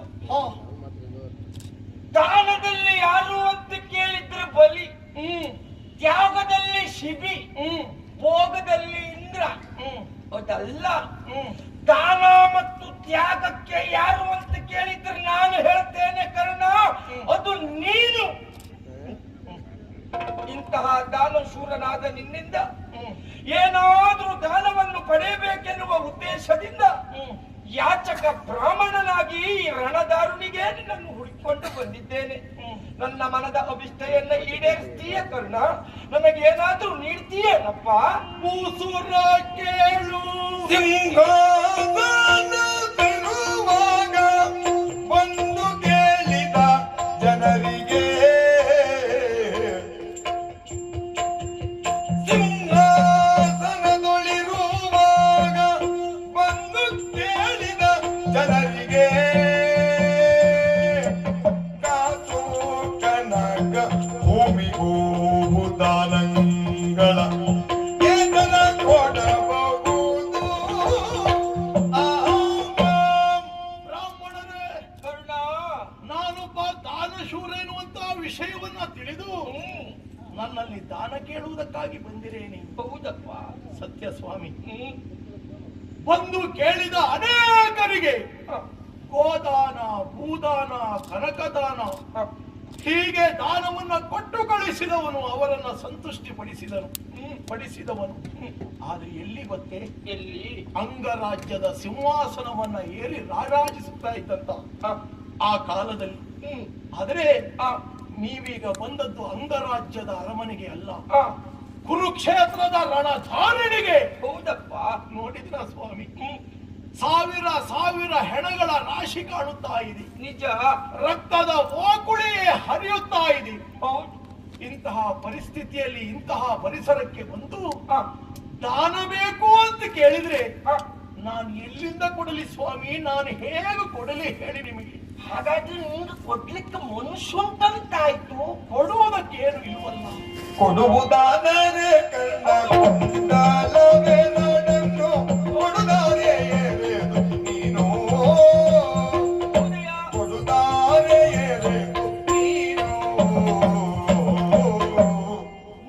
ದಾನದಲ್ಲಿ ಯಾರು ಅಂತ ಕೇಳಿದ್ರೆ ಬಲಿ, ತ್ಯಾಗದಲ್ಲಿ ಶಿಬಿ, ಭೋಗದಲ್ಲಿ ಇಂದ್ರ. ಅದಲ್ಲ, ದಾನ ಮತ್ತು ತ್ಯಾಗಕ್ಕೆ ಯಾರು ಅಂತ ಕೇಳಿದ್ರೆ ನಾನು ಹೇಳ್ತೇನೆ ಕರ್ಣ, ಅದು ನೀನು. ಇಂತಹ ದಾನಶೂರನಾದ ನಿನ್ನಿಂದ ಏನಾದರೂ ದಾನವನ್ನು ಪಡೆಯಬೇಕೆನ್ನುವ ಉದ್ದೇಶದಿಂದ ಯಾಚಕ ಬ್ರಾಹ್ಮಣನಾಗಿ ರಣದಾರುನಿಗೆ ನಿನ್ನನ್ನು ಹುಡುಕಿಕೊಂಡು ಬಂದಿದ್ದೇನೆ. ನನ್ನ ಮನದ ಅಭಿಷ್ಟೆಯನ್ನ ಈಡೇರಿಸ್ತೀಯ ಕರ್ಣ? ನನಗೇನಾದ್ರೂ ನೀಡ್ತೀಯೇನಪ್ಪ? ಕೂಸುರ ಕೇಳು ಸಿಂಹಾಸನ ತರುವಾಗ ಬಂದು ಕೇಳಿದ ಜನರಿಗೆ ಶೂರ ಎನ್ನುವಂತಹ ವಿಷಯವನ್ನ ತಿಳಿದು ನನ್ನಲ್ಲಿ ದಾನ ಕೇಳುವುದಕ್ಕಾಗಿ ಬಂದಿರೇನೆ. ಹೌದಪ್ಪ. ಸತ್ಯ ಸ್ವಾಮಿ. ಬಂದು ಕೇಳಿದ ಅನೇಕರಿಗೆ ಗೋದಾನ, ಭೂದಾನ, ಕನಕದಾನ ಹೀಗೆ ದಾನವನ್ನ ಕೊಟ್ಟು ಕಳಿಸಿದವನು, ಅವರನ್ನ ಪಡಿಸಿದವನು. ಆದ್ರೆ ಎಲ್ಲಿ ಗೊತ್ತೇ? ಎಲ್ಲಿ? ಅಂಗರಾಜ್ಯದ ಸಿಂಹಾಸನವನ್ನ ಏರಿ ರಾರಾಜಿಸುತ್ತಾ ಇದ್ದಂತ ಆ ಕಾಲದಲ್ಲಿ. ಆದರೆ ನೀವೀಗ ಬಂದದ್ದು ಅಂಗರಾಜ್ಯದ ಅರಮನೆಗೆ ಅಲ್ಲ, ಕುರುಕ್ಷೇತ್ರದ ರಣಧಾರಣಿಗೆ. ಹೌದಪ್ಪ. ನೋಡಿದ್ರ ಸ್ವಾಮಿ, ಸಾವಿರ ಸಾವಿರ ಹೆಣಗಳ ರಾಶಿ ಕಾಣುತ್ತಾ ಇದೆ. ನಿಜ. ರಕ್ತದ ಓಕುಳಿಯೇ ಹರಿಯುತ್ತಾ ಇದೆ. ಹೌದು. ಇಂತಹ ಪರಿಸ್ಥಿತಿಯಲ್ಲಿ ಇಂತಹ ಪರಿಸರಕ್ಕೆ ಬಂದು ದಾನ ಬೇಕು ಅಂತ ಕೇಳಿದ್ರೆ ನಾನು ಎಲ್ಲಿಂದ ಕೊಡಲಿ ಸ್ವಾಮಿ? ನಾನು ಹೇಗೆ ಕೊಡಲಿ ಹೇಳಿ ನಿಮಗೆ? ಹಾಗಾದ್ರೆ ನಿಮ್ಗೆ ಕೊಡ್ಲಿಕ್ಕೆ ಮನುಷ್ಯಂತಾಯ್ತು, ಕೊಡುವುದಕ್ಕೆ ಏನು ಇಲ್ವಲ್ಲ. ಕೊಡುವುದಾದರೆ ಕರ್ಣಾಲವೇ ನಾಡನ್ನು ಕೊಡುದಾರೆ ನೀನು, ಕೊಡುದಾರೆ ನೀನು.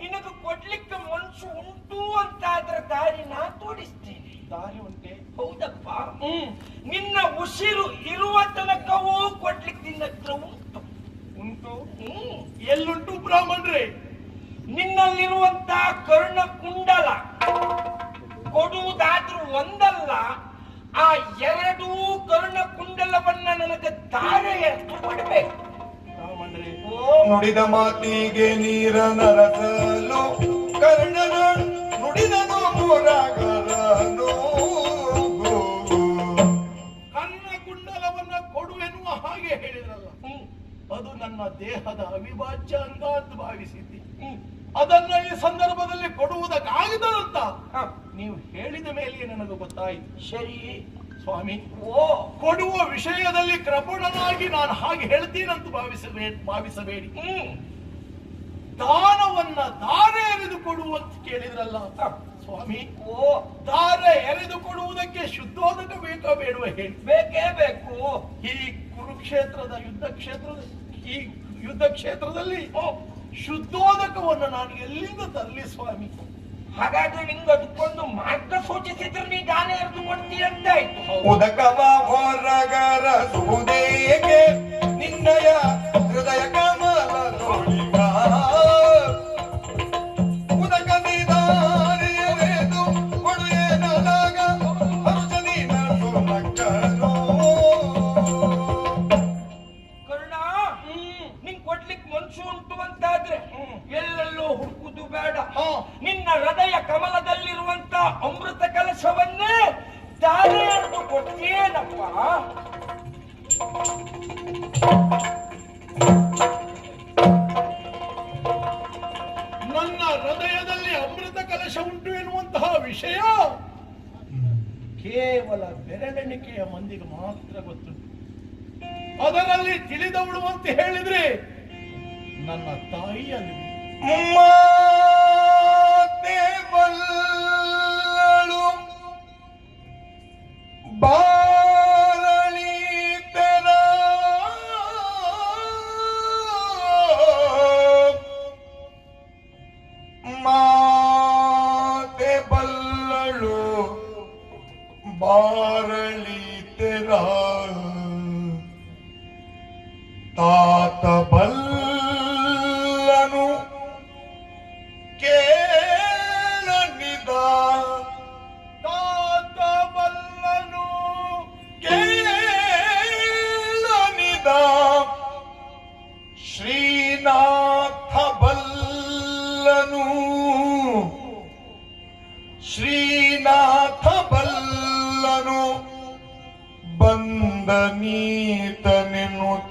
ನಿನಗೆ ಕೊಡ್ಲಿಕ್ಕೆ ಮನುಷ್ಯ ಉಂಟು ಅಂತಾದ್ರೆ ದಾರಿ ನಾ ತೋರಿಸ್ತೇನೆ. ದಾರಿ ಉಂಟೆ? ಹೌದಪ್ಪ. ನಿನ್ನ ಉಸಿರು ಇರುವ ತನಕವೂ ಕೊಡ್ಲಿಕ್ಕೆ ನಿನ್ನ ಹತ್ರ ಉಂಟು. ಎಲ್ಲುಂಟು ಬ್ರಾಹ್ಮಣ್ರೆ? ನಿನ್ನಲ್ಲಿರುವಂತ ಕರ್ಣ ಕುಂಡಲ ಕೊಡುವುದಾದ್ರೂ ಒಂದಲ್ಲ, ಆ ಎರಡೂ ಕರ್ಣ ಕುಂಡಲವನ್ನ ನನಗೆ ಧಾರೆ ಎಷ್ಟು ಕೊಡಬೇಕು. ಬ್ರಾಹ್ಮಣ್ರೆ, ನುಡಿದ ಮಾತಿಗೆ ನೀರ ನರಸಲು ಕರ್ಣನ ನುಡಿದನು ಮೂರಾಗರನು. ಕರ್ಣ ಕುಂಡಲವನ್ನ ಕೊಡು ಎನ್ನುವ ಹಾಗೆ ಹೇಳಿದ್ರಲ್ಲ, ಅದು ನನ್ನ ದೇಹದ ಅವಿಭಾಜ್ಯ ಅಂಗ ಅಂತ ಭಾವಿಸಿದ್ದಿ. ಅದನ್ನ ಈ ಸಂದರ್ಭದಲ್ಲಿ ಕೊಡುವುದಕ್ಕಾಗದಂತ ನೀವು ಹೇಳಿದ ಮೇಲೆ ನನಗೆ ಗೊತ್ತಾಯಿತು. ಸರಿ ಸ್ವಾಮಿ, ಕೊಡುವ ವಿಷಯದಲ್ಲಿ ಕೃಪಣನಾಗಿ ನಾನು ಹಾಗೆ ಹೇಳ್ತೀನಂತ ಭಾವಿಸಬೇಡಿ. ದಾನವನ್ನ ಧಾರೆ ಎರೆದು ಕೊಡುವಂತ ಕೇಳಿದ್ರಲ್ಲ ಸ್ವಾಮಿ, ಧಾರೆ ಎರೆದು ಕೊಡುವುದಕ್ಕೆ ಶುದ್ಧೋದಕ ಬೇಕಾ ಬೇಡುವ ಹೇಳಿ? ಬೇಕೇ ಬೇಕು. ಈ ಕುರುಕ್ಷೇತ್ರದ ಯುದ್ಧ ಕ್ಷೇತ್ರದಲ್ಲಿ ಶುದ್ಧೋದಕವನ್ನು ನಾನು ಎಲ್ಲಿಂದ ತರಲಿ ಸ್ವಾಮಿ? ಹಾಗಾದ್ರೆ ನಿಂಗೆ ಅದಕ್ಕೊಂದು ಮಾರ್ಗ ಸೂಚಿಸಿದ್ರೆ ನೀ ದಾನ ಎರೆದು ಕೊಡ್ತೀಯ ಅಂತ ಆಯ್ತು. ಉದಕವ ಹೊರಗರ ಸುದೇಗೆ ನಿನ್ನಯ ಹೃದಯ ಕಮಲ ನೋಡಿಗ ಉದಕದಿ ದಾರಿಯರೆದು ಕೊಡುಯೇನಲಾಗ ಹರುಜನಿ ನಡು ನಕ್ಕನೋ. ಕರ್ಣ, ನಿಂಗೆ ಕೊಡ್ಲಿಕ್ಕೆ ಮನ್ಸು ಉಂಟು ಅಂತಾದ್ರೆ ಎಲ್ಲೆಲ್ಲೋ ಹುಡುಕುದು ಬೇಡ. ನಿನ್ನ ಹೃದಯ ಕಮಲದಲ್ಲಿರುವಂತ ಅಮೃತ ಕಲಶವನ್ನೇ ದಾರೆ ಎರೆದು ಕೊಡ್ತೀಯೇನಪ್ಪ. ನನ್ನ ಹೃದಯದಲ್ಲಿ ಅಮೃತ ಕಲಶ ಉಂಟು ಎನ್ನುವಂತಹ ವಿಷಯ ಕೇವಲ ಬೆರಳೆಣಿಕೆಯ ಮಂದಿಗೆ ಮಾತ್ರ ಗೊತ್ತುಂಟು. ಅದರಲ್ಲಿ ತಿಳಿದವಳು ಅಂತ ಹೇಳಿದ್ರೆ ನನ್ನ ತಾಯಿಯಲ್ಲಿ ಮಾತೆ ಬಲ್ಲಳು ಬಾರಳಿ ತೆರ ಮಾತೆ ಬಲ್ಲಳು ಬಾರಳಿ ತೆರ ತಾತ ಬಲ್ಲನು ಕೇಳನಿದ ತಾತ ಬಲ್ಲನು ಕೇಳನಿದ ಶ್ರೀನಾಥ ಬಲ್ಲನು ಶ್ರೀನಾಥ ಬಲ್ಲನು ಬಂದ ನೀತನೆನ್ನುತ್ತ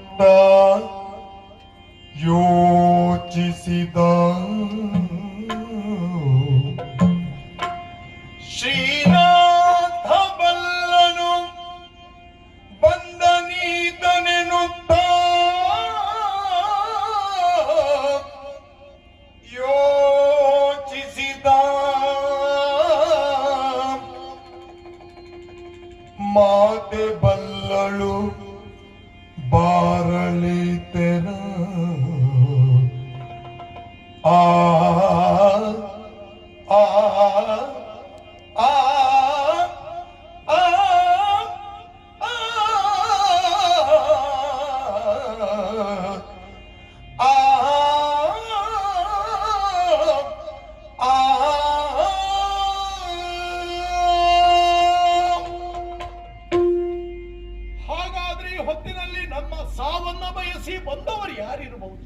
ಯೋಚಿಸಿದ ಶ್ರೀನಾಥ ಬಲ್ಲನು ಬಂದ ನೀತನೆನ್ನುತ್ತ ಯೋಚಿಸಿದ ಮಾತೆ ಬಲ್ಲಳು ಬಾರಳಿ ತೆರ ಆ ಆ ಆ ಹಾಗಾದ್ರೆ ಈ ಹೊತ್ತಿನಲ್ಲಿ ನಮ್ಮ ಸಾವನ್ನ ಬಯಸಿ ಬಂದವರು ಯಾರಿರಬಹುದು?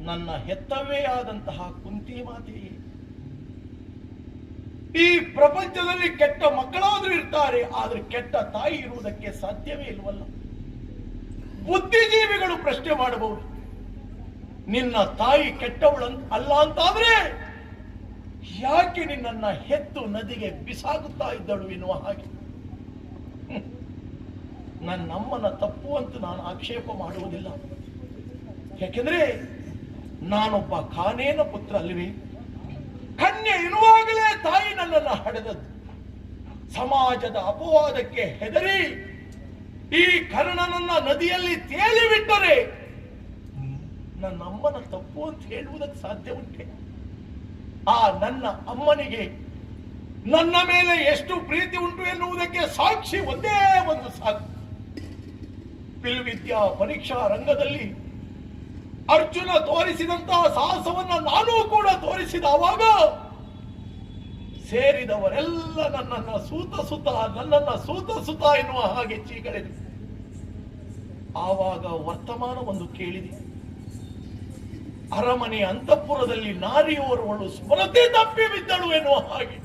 ನನ್ನ ಹೆತ್ತವೇ ಆದಂತಹ ಕುಂತಿ ಮಾತೆಯೇ. ಈ ಪ್ರಪಂಚದಲ್ಲಿ ಕೆಟ್ಟ ಮಕ್ಕಳಾದ್ರೂ ಇರ್ತಾರೆ, ಆದ್ರೆ ಕೆಟ್ಟ ತಾಯಿ ಇರುವುದಕ್ಕೆ ಸಾಧ್ಯವೇ ಇಲ್ವಲ್ಲ. ಬುದ್ಧಿಜೀವಿಗಳು ಪ್ರಶ್ನೆ ಮಾಡಬಹುದು, ನಿನ್ನ ತಾಯಿ ಕೆಟ್ಟವಳು ಅಲ್ಲ ಅಂತಾದ್ರೆ ಯಾಕೆ ನಿನ್ನನ್ನ ಹೆತ್ತು ನದಿಗೆ ಬಿಸಾಗುತ್ತಾ ಇದ್ದಳು ಎನ್ನುವ ಹಾಗೆ. ನನ್ನಮ್ಮನ ತಪ್ಪು ಅಂತ ನಾನು ಆಕ್ಷೇಪ ಮಾಡುವುದಿಲ್ಲ. ಯಾಕೆಂದ್ರೆ ನಾನೊಬ್ಬ ಖಾನೇನ ಪುತ್ರ ಅಲ್ವೇ. ಕನ್ಯೆ ಇರುವಾಗಲೇ ತಾಯಿ ನನ್ನನ್ನ ಹಡೆದದ್ದು. ಸಮಾಜದ ಅಪವಾದಕ್ಕೆ ಹೆದರಿ ಈ ಕರ್ಣನನ್ನ ನದಿಯಲ್ಲಿ ತೇಲಿ ಬಿಟ್ಟರೆ ನನ್ನ ಅಮ್ಮನ ತಪ್ಪು ಅಂತ ಹೇಳುವುದಕ್ಕೆ ಸಾಧ್ಯ ಉಂಟೆ? ಆ ನನ್ನ ಅಮ್ಮನಿಗೆ ನನ್ನ ಮೇಲೆ ಎಷ್ಟು ಪ್ರೀತಿ ಉಂಟು ಎನ್ನುವುದಕ್ಕೆ ಸಾಕ್ಷಿ ಒಂದೇ ಒಂದು ಸಾಕು. ಪಿಲ್ವಿದ್ಯಾ ಪರೀಕ್ಷಾ ರಂಗದಲ್ಲಿ ಅರ್ಜುನ ತೋರಿಸಿದಂತಹ ಸಾಹಸವನ್ನ ನಾನೂ ಕೂಡ ತೋರಿಸಿದವಾಗ ಸೇರಿದವರೆಲ್ಲ ನನ್ನನ್ನ ಸೂತ ಸುತ ಎನ್ನುವ ಹಾಗೆ ಚೀಗಳೆದು. ಆವಾಗ ವರ್ತಮಾನ ಒಂದು ಕೇಳಿದೆ. ಅರಮನೆ ಅಂತಃಪುರದಲ್ಲಿ ನಾರಿಯೋರ್ವಳು ಸ್ಮೃತಿ ತಪ್ಪಿ ಬಿದ್ದಳು ಎನ್ನುವ ಹಾಗೆ.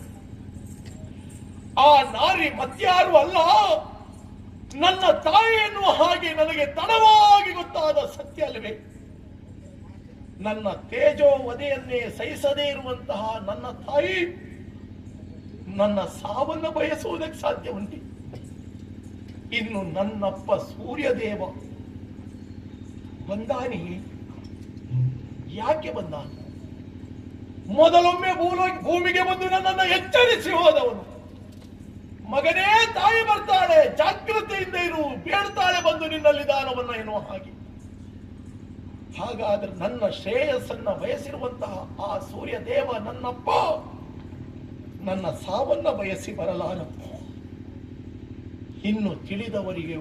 ಆ ನಾರಿ ಮತ್ಯಾರು ಅಲ್ಲ, ನನ್ನ ತಾಯಿ ಎನ್ನುವ ಹಾಗೆ ನನಗೆ ತಡವಾಗಿ ಗೊತ್ತಾದ ಸತ್ಯ ಅಲ್ಲವೇ. ನನ್ನ ತೇಜೋ ವಧೆಯನ್ನೇ ಸಹಿಸದೇ ಇರುವಂತಹ ನನ್ನ ತಾಯಿ ನನ್ನ ಸಾವನ್ನ ಬಯಸುವುದಕ್ಕೆ ಸಾಧ್ಯ ಉಂಟೆ? ಇನ್ನು ನನ್ನಪ್ಪ ಸೂರ್ಯದೇವ ಬಂದಾನಿ. ಯಾಕೆ ಬಂದ? ಮೊದಲೊಮ್ಮೆ ಭೂಮಿಗೆ ಬಂದು ನನ್ನನ್ನು ಎಚ್ಚರಿಸಿ ಹೋದವನು. ಮಗನೇ, ತಾಯಿ ಬರ್ತಾಳೆ, ಜಾಗೃತಿಯಿಂದ ಇರು, ಬೇಡ್ತಾಳೆ ಬಂದು ನಿನ್ನಲ್ಲಿ ದಾನವನ್ನ ಎನ್ನುವ ಹಾಗೆ. ಹಾಗಾದ್ರೆ ನನ್ನ ಶ್ರೇಯಸ್ಸನ್ನ ಬಯಸಿರುವಂತಹ ಆ ಸೂರ್ಯದೇವ ನನ್ನಪ್ಪ ನನ್ನ ಸಾವನ್ನ ಬಯಸಿ ಬರಲಾರ. ಇನ್ನು ತಿಳಿದವರಿಗೆ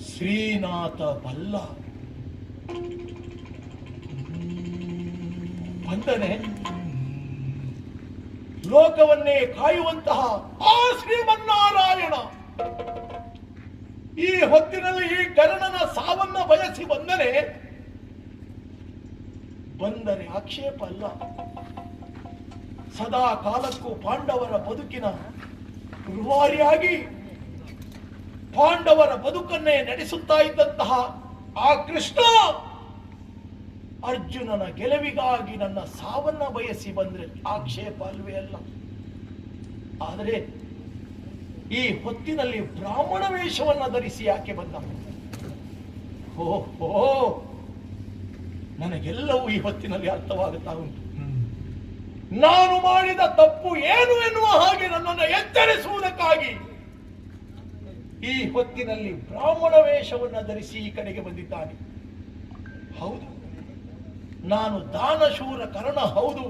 ಶ್ರೀನಾಥ ಬಲ್ಲ. ಬಂದನೆ ಲೋಕವನ್ನೇ ಕಾಯುವಂತಹ ಆ ಶ್ರೀಮನ್ನಾರಾಯಣ ಈ ಹೊತ್ತಿನಲ್ಲಿ ಈ ಕರ್ಣನ ಸಾವನ್ನ ಬಯಸಿ ಬಂದರೆ ಆಕ್ಷೇಪ ಅಲ್ಲ. ಸದಾ ಕಾಲಕ್ಕೂ ಪಾಂಡವರ ಬದುಕಿನ ರೂವಾರಿಯಾಗಿ ಪಾಂಡವರ ಬದುಕನ್ನೇ ನಡೆಸುತ್ತಾ ಇದ್ದಂತಹ ಆ ಕೃಷ್ಣ ಅರ್ಜುನನ ಗೆಲುವಿಗಾಗಿ ನನ್ನ ಸಾವನ್ನ ಬಯಸಿ ಬಂದ್ರೆ ಆಕ್ಷೇಪ ಅಲ್ವೇ ಅಲ್ಲ. ಆದರೆ ಈ ಹೊತ್ತಿನಲ್ಲಿ ಬ್ರಾಹ್ಮಣ ವೇಷವನ್ನ ಧರಿಸಿ ಯಾಕೆ ಬಂದ? ಓಹೋ, ನನಗೆಲ್ಲವೂ ಈ ಹೊತ್ತಿನಲ್ಲಿ ಅರ್ಥವಾಗುತ್ತಾ ಉಂಟು. ನಾನು ಮಾಡಿದ ತಪ್ಪು ಏನು ಎನ್ನುವ ಹಾಗೆ ನನ್ನನ್ನು ಎಚ್ಚರಿಸುವುದಕ್ಕಾಗಿ ಈ ಹೊತ್ತಿನಲ್ಲಿ ಬ್ರಾಹ್ಮಣ ವೇಷವನ್ನ ಧರಿಸಿ ಈ ಕಡೆಗೆ ಬಂದಿದ್ದಾನೆ. ಹೌದು, ನಾನು ದಾನಶೂರ ಕರ್ಣ. ಹೌದು,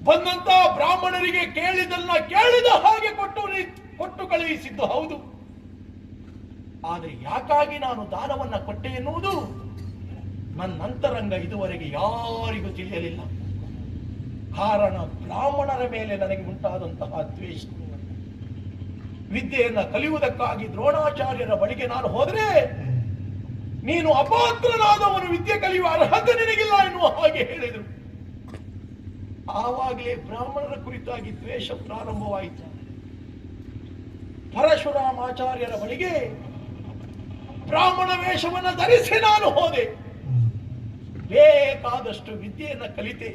ಬಂದಂತ ಬ್ರಾಹ್ಮಣರಿಗೆ ಕೇಳಿದನ್ನ ಕೇಳಿದ ಹಾಗೆ ಕೊಟ್ಟು ಕಳುಹಿಸಿದ್ದು ಹೌದು. ಆದರೆ ಯಾಕಾಗಿ ನಾನು ದಾನವನ್ನ ಕೊಟ್ಟೆ ಎನ್ನುವುದು ನನ್ನ ಅಂತರಂಗ ಇದುವರೆಗೆ ಯಾರಿಗೂ ತಿಳಿಯಲಿಲ್ಲ. ಕಾರಣ ಬ್ರಾಹ್ಮಣರ ಮೇಲೆ ನನಗೆ ಉಂಟಾದಂತಹ ದ್ವೇಷ. ವಿದ್ಯೆಯನ್ನ ಕಲಿಯುವುದಕ್ಕಾಗಿ ದ್ರೋಣಾಚಾರ್ಯರ ಬಳಿಗೆ ನಾನು ಹೋದರೆ ನೀನು ಅಪಾತ್ರನಾದವನು, ವಿದ್ಯೆ ಕಲಿಯುವ ಅರ್ಹತೆ ನಿನಗಿಲ್ಲ ಎನ್ನುವ ಹಾಗೆ ಹೇಳಿದರು. ಆವಾಗಲೇ ಬ್ರಾಹ್ಮಣರ ಕುರಿತಾಗಿ ದ್ವೇಷ ಪ್ರಾರಂಭವಾಯಿತು. ಪರಶುರಾಮಾಚಾರ್ಯರ ಬಳಿಗೆ ಬ್ರಾಹ್ಮಣ ವೇಷವನ್ನು ಧರಿಸಿ ನಾನು ಹೋದೆ. ಬೇಕಾದಷ್ಟು ವಿದ್ಯೆಯನ್ನು ಕಲಿತೆ.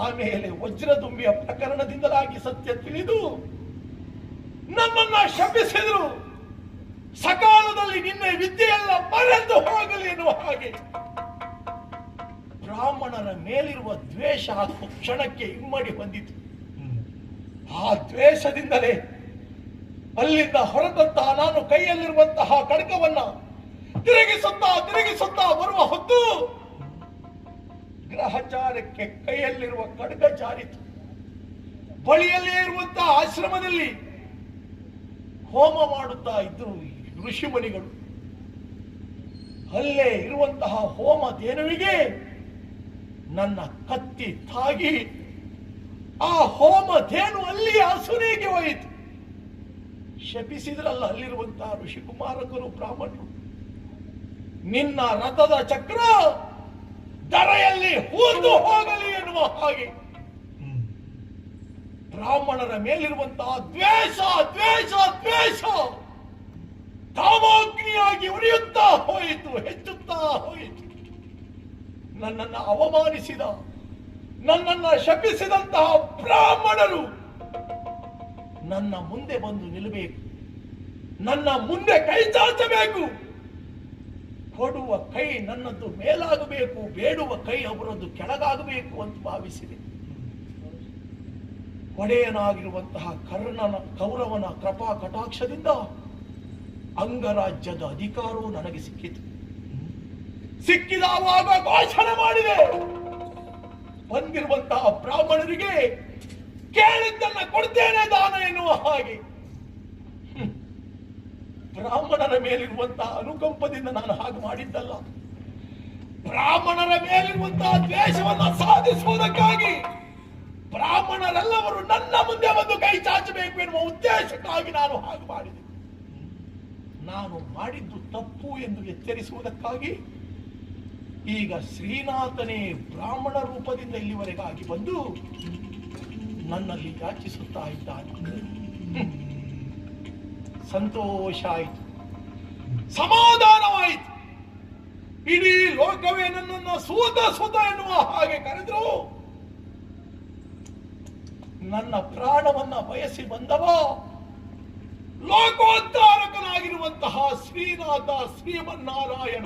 ಆಮೇಲೆ ವಜ್ರದುಂಬಿಯ ಪ್ರಕರಣದಿಂದಲಾಗಿ ಸತ್ಯ ತಿಳಿದು ನನ್ನನ್ನ ಶಪಿಸಿದರು. ಸಕಾಲದಲ್ಲಿ ನಿನ್ನೆ ವಿದ್ಯೆಯೆಲ್ಲ ಮರೆತು ಹೋಗಲಿ ಎನ್ನುವ ಹಾಗೆ. ಬ್ರಾಹ್ಮಣರ ಮೇಲಿರುವ ದ್ವೇಷ ಕ್ಷಣಕ್ಕೆ ಇಮ್ಮಡಿ ಹೊಂದಿತು. ಆ ದ್ವೇಷದಿಂದಲೇ ಅಲ್ಲಿಂದ ಹೊರಟಂತಹ ನಾನು ಕೈಯಲ್ಲಿರುವಂತಹ ಖಡ್ಗವನ್ನ ತಿರುಗಿಸುತ್ತಾ ಬರುವ ಹೊತ್ತು ಗ್ರಹಚಾರಕ್ಕೆ ಕೈಯಲ್ಲಿರುವ ಖಡ್ಗ ಜಾರಿತು. ಬಳಿಯಲ್ಲೇ ಇರುವಂತಹ ಆಶ್ರಮದಲ್ಲಿ ಹೋಮ ಮಾಡುತ್ತಾ ಇದ್ರು ಋಷಿಮುನಿಗಳು. ಅಲ್ಲೇ ಇರುವಂತಹ ಹೋಮ ಧೇನುವಿಗೆ ನನ್ನ ಕತ್ತಿ ತಾಗಿ ಆ ಹೋಮ ಧೇನು ಅಲ್ಲಿ ಹಸುನಿಗೆ ಹೋಯಿತು. ಶಪಿಸಿದ್ರಲ್ಲ ಅಲ್ಲಿರುವಂತಹ ಋಷಿಕುಮಾರಕರು ಬ್ರಾಹ್ಮಣರು, ನಿನ್ನ ರಥದ ಚಕ್ರ ಧರೆಯಲ್ಲಿ ಹೂತು ಹೋಗಲಿ ಎನ್ನುವ ಹಾಗೆ ಬ್ರಾಹ್ಮಣರ ಮೇಲಿರುವಂತಹ ದ್ವೇಷ ದ್ವೇಷ ದ್ವೇಷ ಕಾಮಾಗ್ನಿಯಾಗಿ ಉರಿಯುತ್ತಾ ಹೋಯಿತು, ಹೆಚ್ಚುತ್ತಾ ಹೋಯಿತು. ನನ್ನನ್ನು ಅವಮಾನಿಸಿದ, ನನ್ನನ್ನು ಶಪಿಸಿದಂತಹ ಬ್ರಾಹ್ಮಣರು ನನ್ನ ಮುಂದೆ ಬಂದು ನಿಲ್ಲಬೇಕು, ನನ್ನ ಮುಂದೆ ಕೈ ಚಾಚಬೇಕು. ಕೊಡುವ ಕೈ ನನ್ನದು ಮೇಲಾಗಬೇಕು, ಬೇಡುವ ಕೈ ಅವರದ್ದು ಕೆಳಗಾಗಬೇಕು ಅಂತ ಭಾವಿಸಿದೆ. ಒಡೆಯನಾಗಿರುವಂತಹ ಕೌರವನ ಕೃಪಾ ಕಟಾಕ್ಷದಿಂದ ಅಂಗರಾಜ್ಯದ ಅಧಿಕಾರವು ನನಗೆ ಸಿಕ್ಕಿತು. ಸಿಕ್ಕಿದವಾಗ ಘೋಷಣೆ ಮಾಡಿದೆ, ಬಂದಿರುವಂತಹ ಬ್ರಾಹ್ಮಣರಿಗೆ ಕೇಳಿದ್ದನ್ನ ಕೊಡ್ತೇನೆ ದಾನ ಎನ್ನುವ ಹಾಗೆ. ಬ್ರಾಹ್ಮಣರ ಮೇಲಿರುವಂತಹ ಅನುಕಂಪದಿಂದ ನಾನು ಹಾಗೆ ಮಾಡಿದ್ದಲ್ಲ, ಬ್ರಾಹ್ಮಣರ ಮೇಲಿರುವಂತಹ ದ್ವೇಷವನ್ನು ಸಾಧಿಸುವುದಕ್ಕಾಗಿ ಬ್ರಾಹ್ಮಣರೆಲ್ಲವರು ನನ್ನ ಮುಂದೆ ಒಂದು ಕೈ ಚಾಚಬೇಕು ಎನ್ನುವ ಉದ್ದೇಶಕ್ಕಾಗಿ ನಾನು ಹಾಗೆ ಮಾಡಿದೆ. ನಾನು ಮಾಡಿದ್ದು ತಪ್ಪು ಎಂದು ಎಚ್ಚರಿಸುವುದಕ್ಕಾಗಿ ಈಗ ಶ್ರೀನಾಥನೇ ಬ್ರಾಹ್ಮಣ ರೂಪದಿಂದ ಇಲ್ಲಿವರೆಗಾಗಿ ಬಂದು ನನ್ನಲ್ಲಿ ಯಾಚಿಸುತ್ತಾ ಇದ್ದಾನೆ. ಸಂತೋಷ ಆಯಿತು, ಸಮಾಧಾನವಾಯಿತು. ಇಡೀ ಲೋಕವೇ ನನ್ನನ್ನು ಸೂತ ಎನ್ನುವ ಹಾಗೆ ಕರೆದ್ರು. ನನ್ನ ಪ್ರಾಣವನ್ನ ಬಯಸಿ ಬಂದವ ಲೋಕೋದ್ಧಾರಕನಾಗಿರುವಂತಹ ಶ್ರೀನಾಥ ಶ್ರೀಮನ್ನಾರಾಯಣ.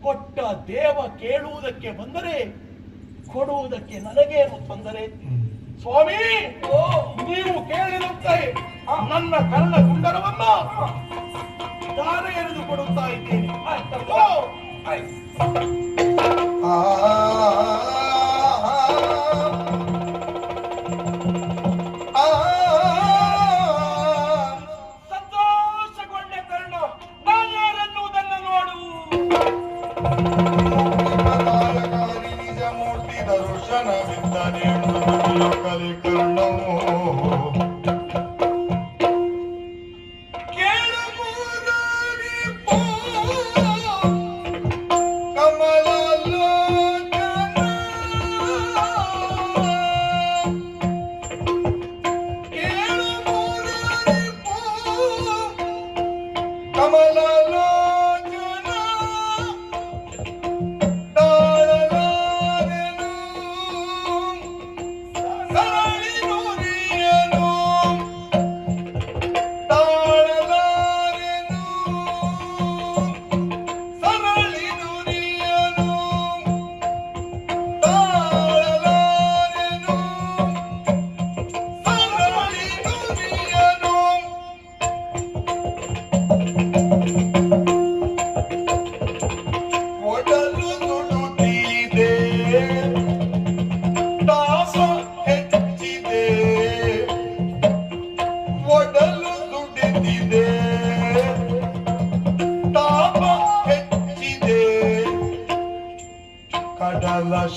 ಕೊಟ್ಟ ದೇವ ಕೇಳುವುದಕ್ಕೆ ಬಂದರೆ ಕೊಡುವುದಕ್ಕೆ ನನಗೇನು ತೊಂದರೆ? ಸ್ವಾಮಿ, ನೀವು ಕೇಳಿದಂತೆ ನನ್ನ ಕರ್ಣ ಕುಂಡರವನ್ನ ದಾರೆ ಎರೆದು ಕೊಡುತ್ತಾ ಇದ್ದೇನೆ. ಸಂತೋಷಗೊಂಡೆ ಕರ್ಣ, ನಾನು ಯಾರೆನ್ನುವುದನ್ನು ನೋಡು. ನಿಜ ಮೂರ್ತಿ ದರ್ಶನವಿದ್ದಾನೆ ಕಲಿ ಕರ್ಣವು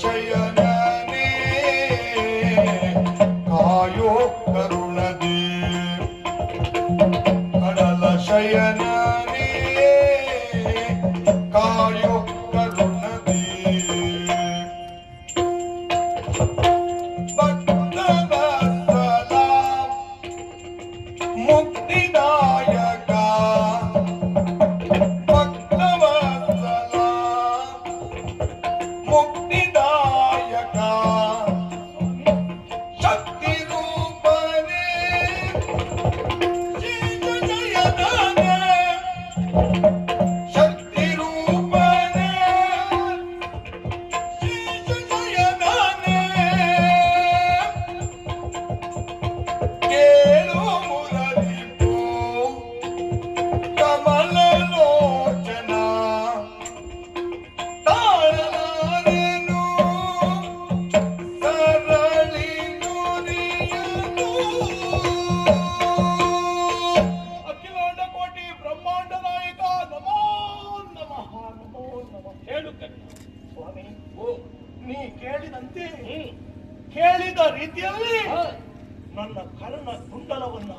ಶಯನನೇ ಕಾಯೋ ಕರುಣದೇ ಕಡಲ ಶಯನನೇ ಕಾಯೋ ಕರುಣದೇ ಭಕ್ತವತ್ಸಲ ಮುಕ್ತಿದಾಯಕ ಭಕ್ತವತ್ಸಲ ಮುಕ್ತಿದಾಯಕ ಶಕ್ತಿ ರೂಪನೇ ಜಯನೇ ಶಕ್ತಿ ರೂಪನೇ ಜಯನೇ ಕೇಳು ಮುರಳಿ ಹೇಳಿದಂತೆ ಹೇಳಿದ ರೀತಿಯಲ್ಲಿ ನನ್ನ ಕರ್ಣ ಕುಂಡಲವನ್ನ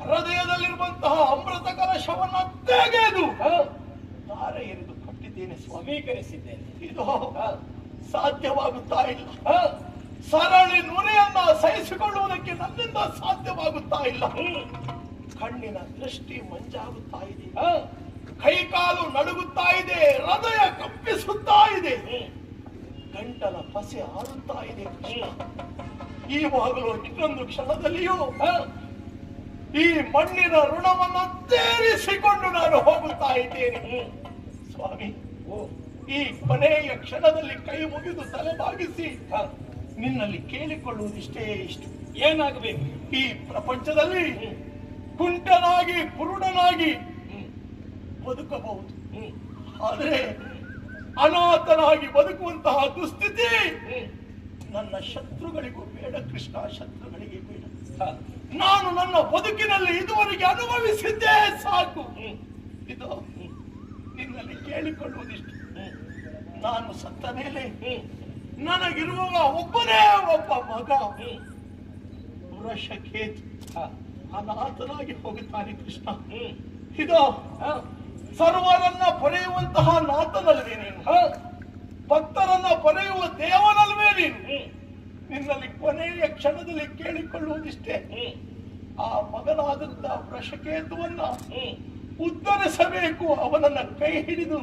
ಹೃದಯದಲ್ಲಿರುವಂತಹ ಅಮೃತ ಕಲಶವನ್ನ ತೆಗೆದು ದಾರ ಎರೆದು ಕೊಟ್ಟಿದ್ದೇನೆ ಸ್ವೀಕರಿಸಿದ್ದೇನೆ. ಇದು ಸಾಧ್ಯವಾಗುತ್ತಾ ಇಲ್ಲ. ಸರಳಿ ನುರೆಯನ್ನ ಸಹಿಸಿಕೊಳ್ಳುವುದಕ್ಕೆ ನನ್ನಿಂದ ಸಾಧ್ಯವಾಗುತ್ತಾ ಇಲ್ಲ. ಕಣ್ಣಿನ ದೃಷ್ಟಿ ಮಂಜಾಗುತ್ತಾ ಇದೆ, ಕೈಕಾಲು ನಡುಗುತ್ತಾ ಇದೆ, ಹೃದಯ ಕಂಪಿಸುತ್ತಾ ಇದೆ, ಗಂಟಲ ಪಸೆ ಆಡುತ್ತಾ ಇದೆ. ಈವಾಗಲೂ ಇನ್ನೊಂದು ಕ್ಷಣದಲ್ಲಿಯೂ ಈ ಮಣ್ಣಿನ ಋಣವನ್ನು ತೀರಿಸಿಕೊಂಡು ನಾನು ಹೋಗುತ್ತಾ ಇದ್ದೇನೆ. ಸ್ವಾಮಿ, ಈ ಕೊನೆಯ ಕ್ಷಣದಲ್ಲಿ ಕೈ ಮುಗಿದು ತಲೆ ಬಾಗಿಸಿ ನಿನ್ನಲ್ಲಿ ಕೇಳಿಕೊಳ್ಳುವುದಿಷ್ಟೇ ಇಷ್ಟು. ಏನಾಗಬೇಕು? ಈ ಪ್ರಪಂಚದಲ್ಲಿ ಕುಂಟನಾಗಿ ಕುರುಡನಾಗಿ ಬದುಕಬಹುದು, ಆದರೆ ಅನಾಥನಾಗಿ ಬದುಕುವಂತಹ ದುಸ್ಥಿತಿ ನನ್ನ ಶತ್ರುಗಳಿಗೂ ಬೇಡ ಕೃಷ್ಣ, ಶತ್ರುಗಳಿಗೆ ಬೇಡ. ನಾನು ನನ್ನ ಬದುಕಿನಲ್ಲಿ ಇದುವರೆಗೆ ಅನುಭವಿಸಿದ್ದೇ ಸಾಕು. ಇದು ನಿನ್ನಲ್ಲಿ ಕೇಳಿಕೊಳ್ಳುವುದಿಷ್ಟು. ನಾನು ಸತ್ತ ಮೇಲೆ ನನಗಿರುವ ಒಬ್ಬನೇ ಒಬ್ಬ ಮಗ ವೃಷಕೇತು ಅನಾಥನಾಗಿ ಹೋಗುತ್ತಾನೆ ಕೃಷ್ಣ. ಇದು ಸರ್ವರನ್ನ ಪೊರೆಯುವಂತಹ ನಾಥನಲ್ವೇ ನೀನು? ಭಕ್ತರನ್ನ ಪೊರೆಯುವ ದೇವನಲ್ವೇ ನೀನು? ನಿನ್ನಲ್ಲಿ ಕೊನೆಯ ಕ್ಷಣದಲ್ಲಿ ಕೇಳಿಕೊಳ್ಳುವುದಿಷ್ಟೇ, ಆ ಮಗನಾದಂತಹ ವೃಷಕೇತುವನ್ನ ಉದ್ಧರಿಸಬೇಕು, ಅವನನ್ನ ಕೈ ಹಿಡಿದು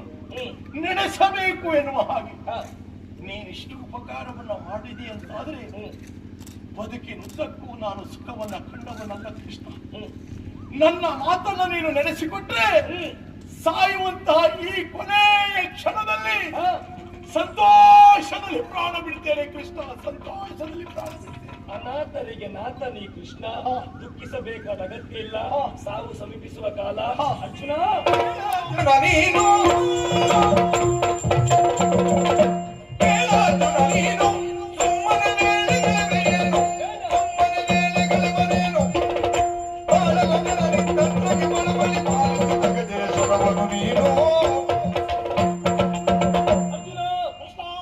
ನಡೆಸಬೇಕು ಎನ್ನುವ ಹಾಗೆ ನೀನಿಷ್ಟು ಉಪಕಾರವನ್ನ ಮಾಡಿದಿ ಅಂತಾದ್ರೆ ಬದುಕಿನುದ್ದಕ್ಕೂ ನಾನು ಸುಖವನ್ನ ಕಂಡವನಲ್ಲ ಕೃಷ್ಣ. ನನ್ನ ಮಾತನ್ನ ನೀನು ನಡೆಸಿಕೊಟ್ರೆ ಸಾಯುವಂತಹ ಈ ಕೊನೆಯ ಕ್ಷಣದಲ್ಲಿ ಸಂತೋಷದಲ್ಲಿ ಪ್ರಾಣ ಬಿಡ್ತೇನೆ ಕೃಷ್ಣ, ಸಂತೋಷದಲ್ಲಿ ಪ್ರಾಣ ಬಿಡ್ತೇನೆ. ಅನಾಥರಿಗೆ ನಾಥನಿ ಕೃಷ್ಣ, ದುಃಖಿಸಬೇಕಾದ ಅಗತ್ಯ ಇಲ್ಲ. ಸಾವು ಸಮೀಪಿಸುವ ಕಾಲ. ಅರ್ಜುನ, ನೀನು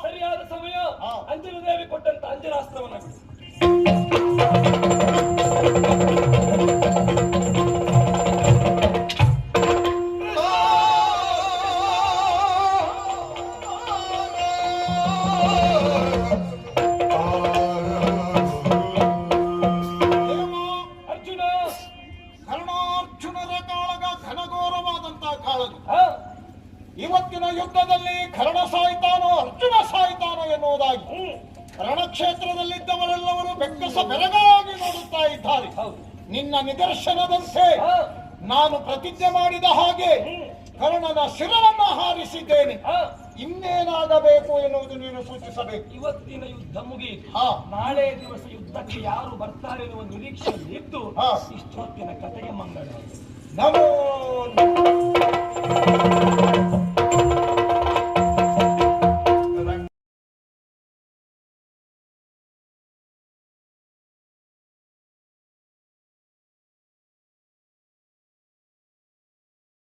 ಸರಿಯಾದ ಸಮಯ. ಅಂಜನ ದೇವಿ ಕೊಟ್ಟಂತ ಅಂಜನಾಸ್ತ್ರವನ್ನ ಇವತ್ತಿನ ಯುದ್ಧದಲ್ಲಿ ಕರ್ಣ ಸಾಯ್ತಾನೋ ಅರ್ಜುನ ಸಾಯ್ತಾನೋ ಎನ್ನುವುದಾಗಿ ರಣಕ್ಷೇತ್ರದಲ್ಲಿದ್ದವರೆಲ್ಲವರು ಬೆಕ್ಕಸ ಬೆರಗಾಗಿ ನೋಡುತ್ತಾ ಇದ್ದಾರೆ. ನಿನ್ನ ನಿದರ್ಶನದಂತೆ ನಾನು ಪ್ರತಿಜ್ಞೆ ಮಾಡಿದ ಹಾಗೆ ಕರ್ಣನ ಶಿರವನ್ನು ಹಾರಿಸಿದ್ದೇನೆ. ಇನ್ನೇನಾಗಬೇಕು ಎನ್ನುವುದು ನೀನು ಸೂಚಿಸಬೇಕು. ಇವತ್ತಿನ ಯುದ್ಧ ಮುಗಿಯಿತು. ನಾಳೆ ದಿವಸ ಯುದ್ಧಕ್ಕೆ ಯಾರು ಬರ್ತಾರೆ ಎನ್ನುವ ನಿರೀಕ್ಷೆಯಲ್ಲಿ ಇದ್ದು ಇಷ್ಟೊತ್ತಿನ ಕಥೆಗೆ ಮಂಗಳ. ನಮೋ